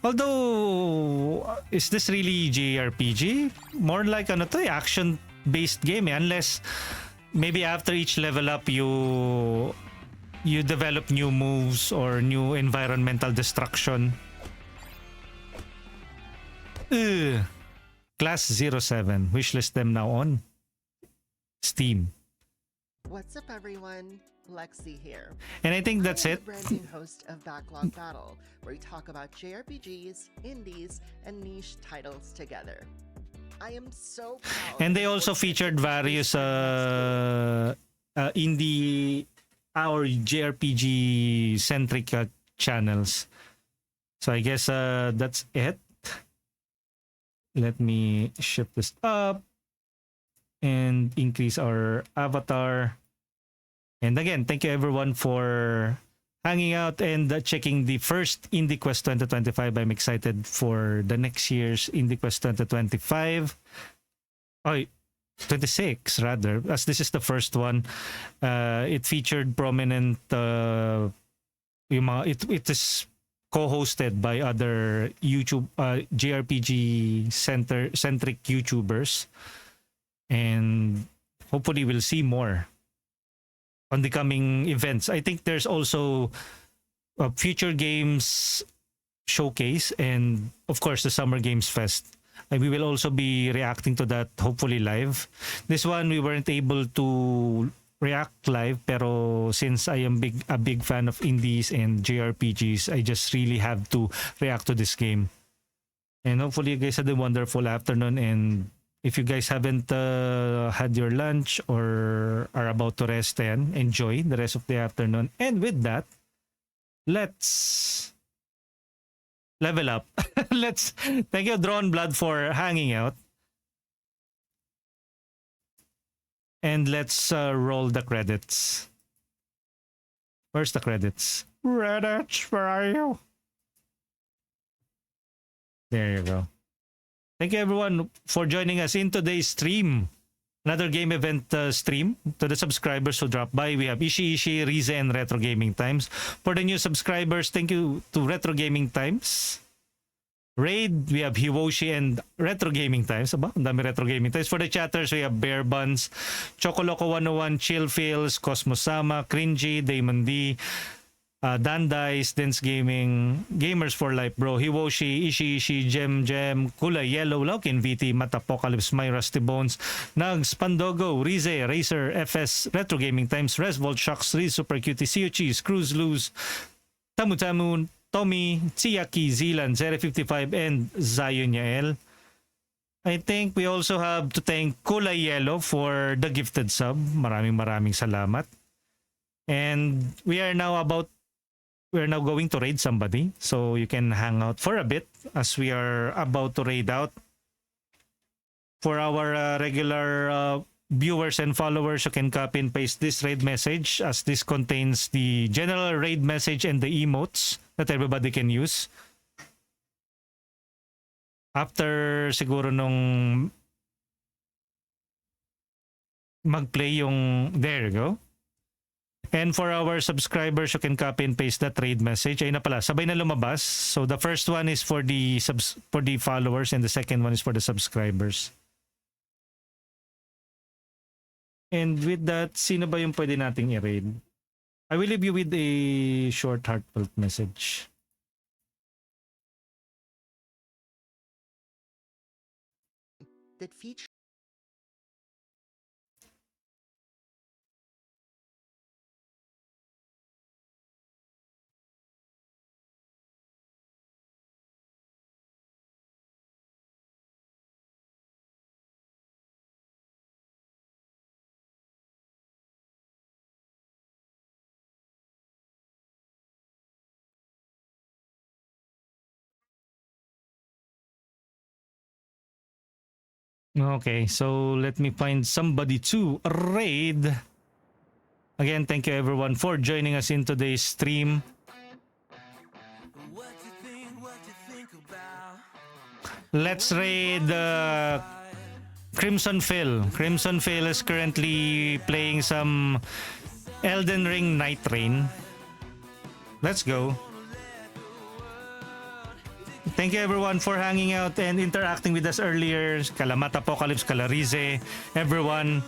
Although, is this really JRPG? More like ano to, action-based game unless maybe after each level up you develop new moves or new environmental destruction. Class 07. Wishlist them now on Steam. What's up, everyone? Lexi here. And I think that's it. The brand new host of Backlog Battle, where we talk about JRPGs, indies, and niche titles together. I am so proud. And they also featured various indie or JRPG centric channels. So I guess that's it. Let me shift this up and increase our avatar. And again, thank you everyone for hanging out and checking the first IndieQuest 2025. I'm excited for the next year's IndieQuest 2025. Oh, 26 rather, as this is the first one. It featured prominent it is co-hosted by other YouTube JRPG centric YouTubers, and hopefully we'll see more on the coming events. I think there's also a future games showcase and of course the Summer Games Fest. And we will also be reacting to that hopefully live. This one we weren't able to react live, pero since I am a big fan of indies and JRPGs, I just really have to react to this game. And hopefully you guys had a wonderful afternoon, and if you guys haven't had your lunch or are about to rest, then enjoy the rest of the afternoon. And with that, let's level up. Let's thank you, Drawn Blood, for hanging out. And let's roll the credits. Where's the credits? Credits, where are you? There you go. Thank you everyone for joining us in today's stream. Another game event stream. To the subscribers who dropped by, we have Ishi, Rize, and Retro Gaming Times. For the new subscribers, thank you to Retro Gaming Times. Raid, we have Hiwoshi and Retro Gaming Times. Aba, ang dami Retro Gaming Times. For the chatters, we have Bear Buns, Chocoloco 101, Chill Feels, Cosmosama, Cringy, Damon D, Dan Dice, Dance Gaming, Gamers for Life Bro, Hiwoshi, Ishi, Gem, Kula Yellow, Laukin VT, Matapocalypse, My Rusty Bones, Nugs, Pandogo, Rize, Racer, FS, Retro Gaming Times, Resvolt, Shocks, Riz, Super Cutie, Siuchi, Screws Loose, Tamu, Tommy, Tsiyaki, Zealand, 055, and Zion Yael. I think we also have to thank Kulay Yellow for the gifted sub. Maraming salamat. And we're now going to raid somebody. So you can hang out for a bit as we are about to raid out. For our regular viewers and followers, you can copy and paste this raid message as this contains the general raid message and the emotes that everybody can use. After siguro nung mag-play yung, there you go. And for our subscribers, you can copy and paste that raid message. Ayun na pala, sabay na lumabas. So the first one is for the followers and the second one is for the subscribers. And with that, sino ba yung pwede nating i-raid? I will leave you with a short heartfelt message. That feature Okay, so let me find somebody to raid. Again, thank you everyone for joining us in today's stream. Let's raid Crimson Phil. Crimson Phil is currently playing some Elden Ring Night Rain. Let's go. Thank you everyone for hanging out and interacting with us earlier. Kalamat Apocalypse, Calarize, everyone.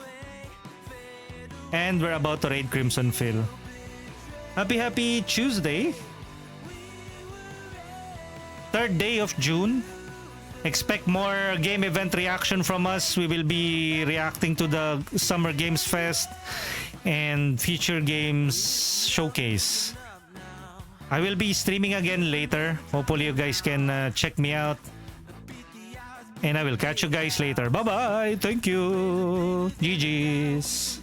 And we're about to raid Crimson Phil. Happy Tuesday. 3rd day of June. Expect more game event reaction from us. We will be reacting to the Summer Games Fest and Future Games Showcase. I will be streaming again later. Hopefully you guys can check me out. And I will catch you guys later. Bye-bye. Thank you. GG's.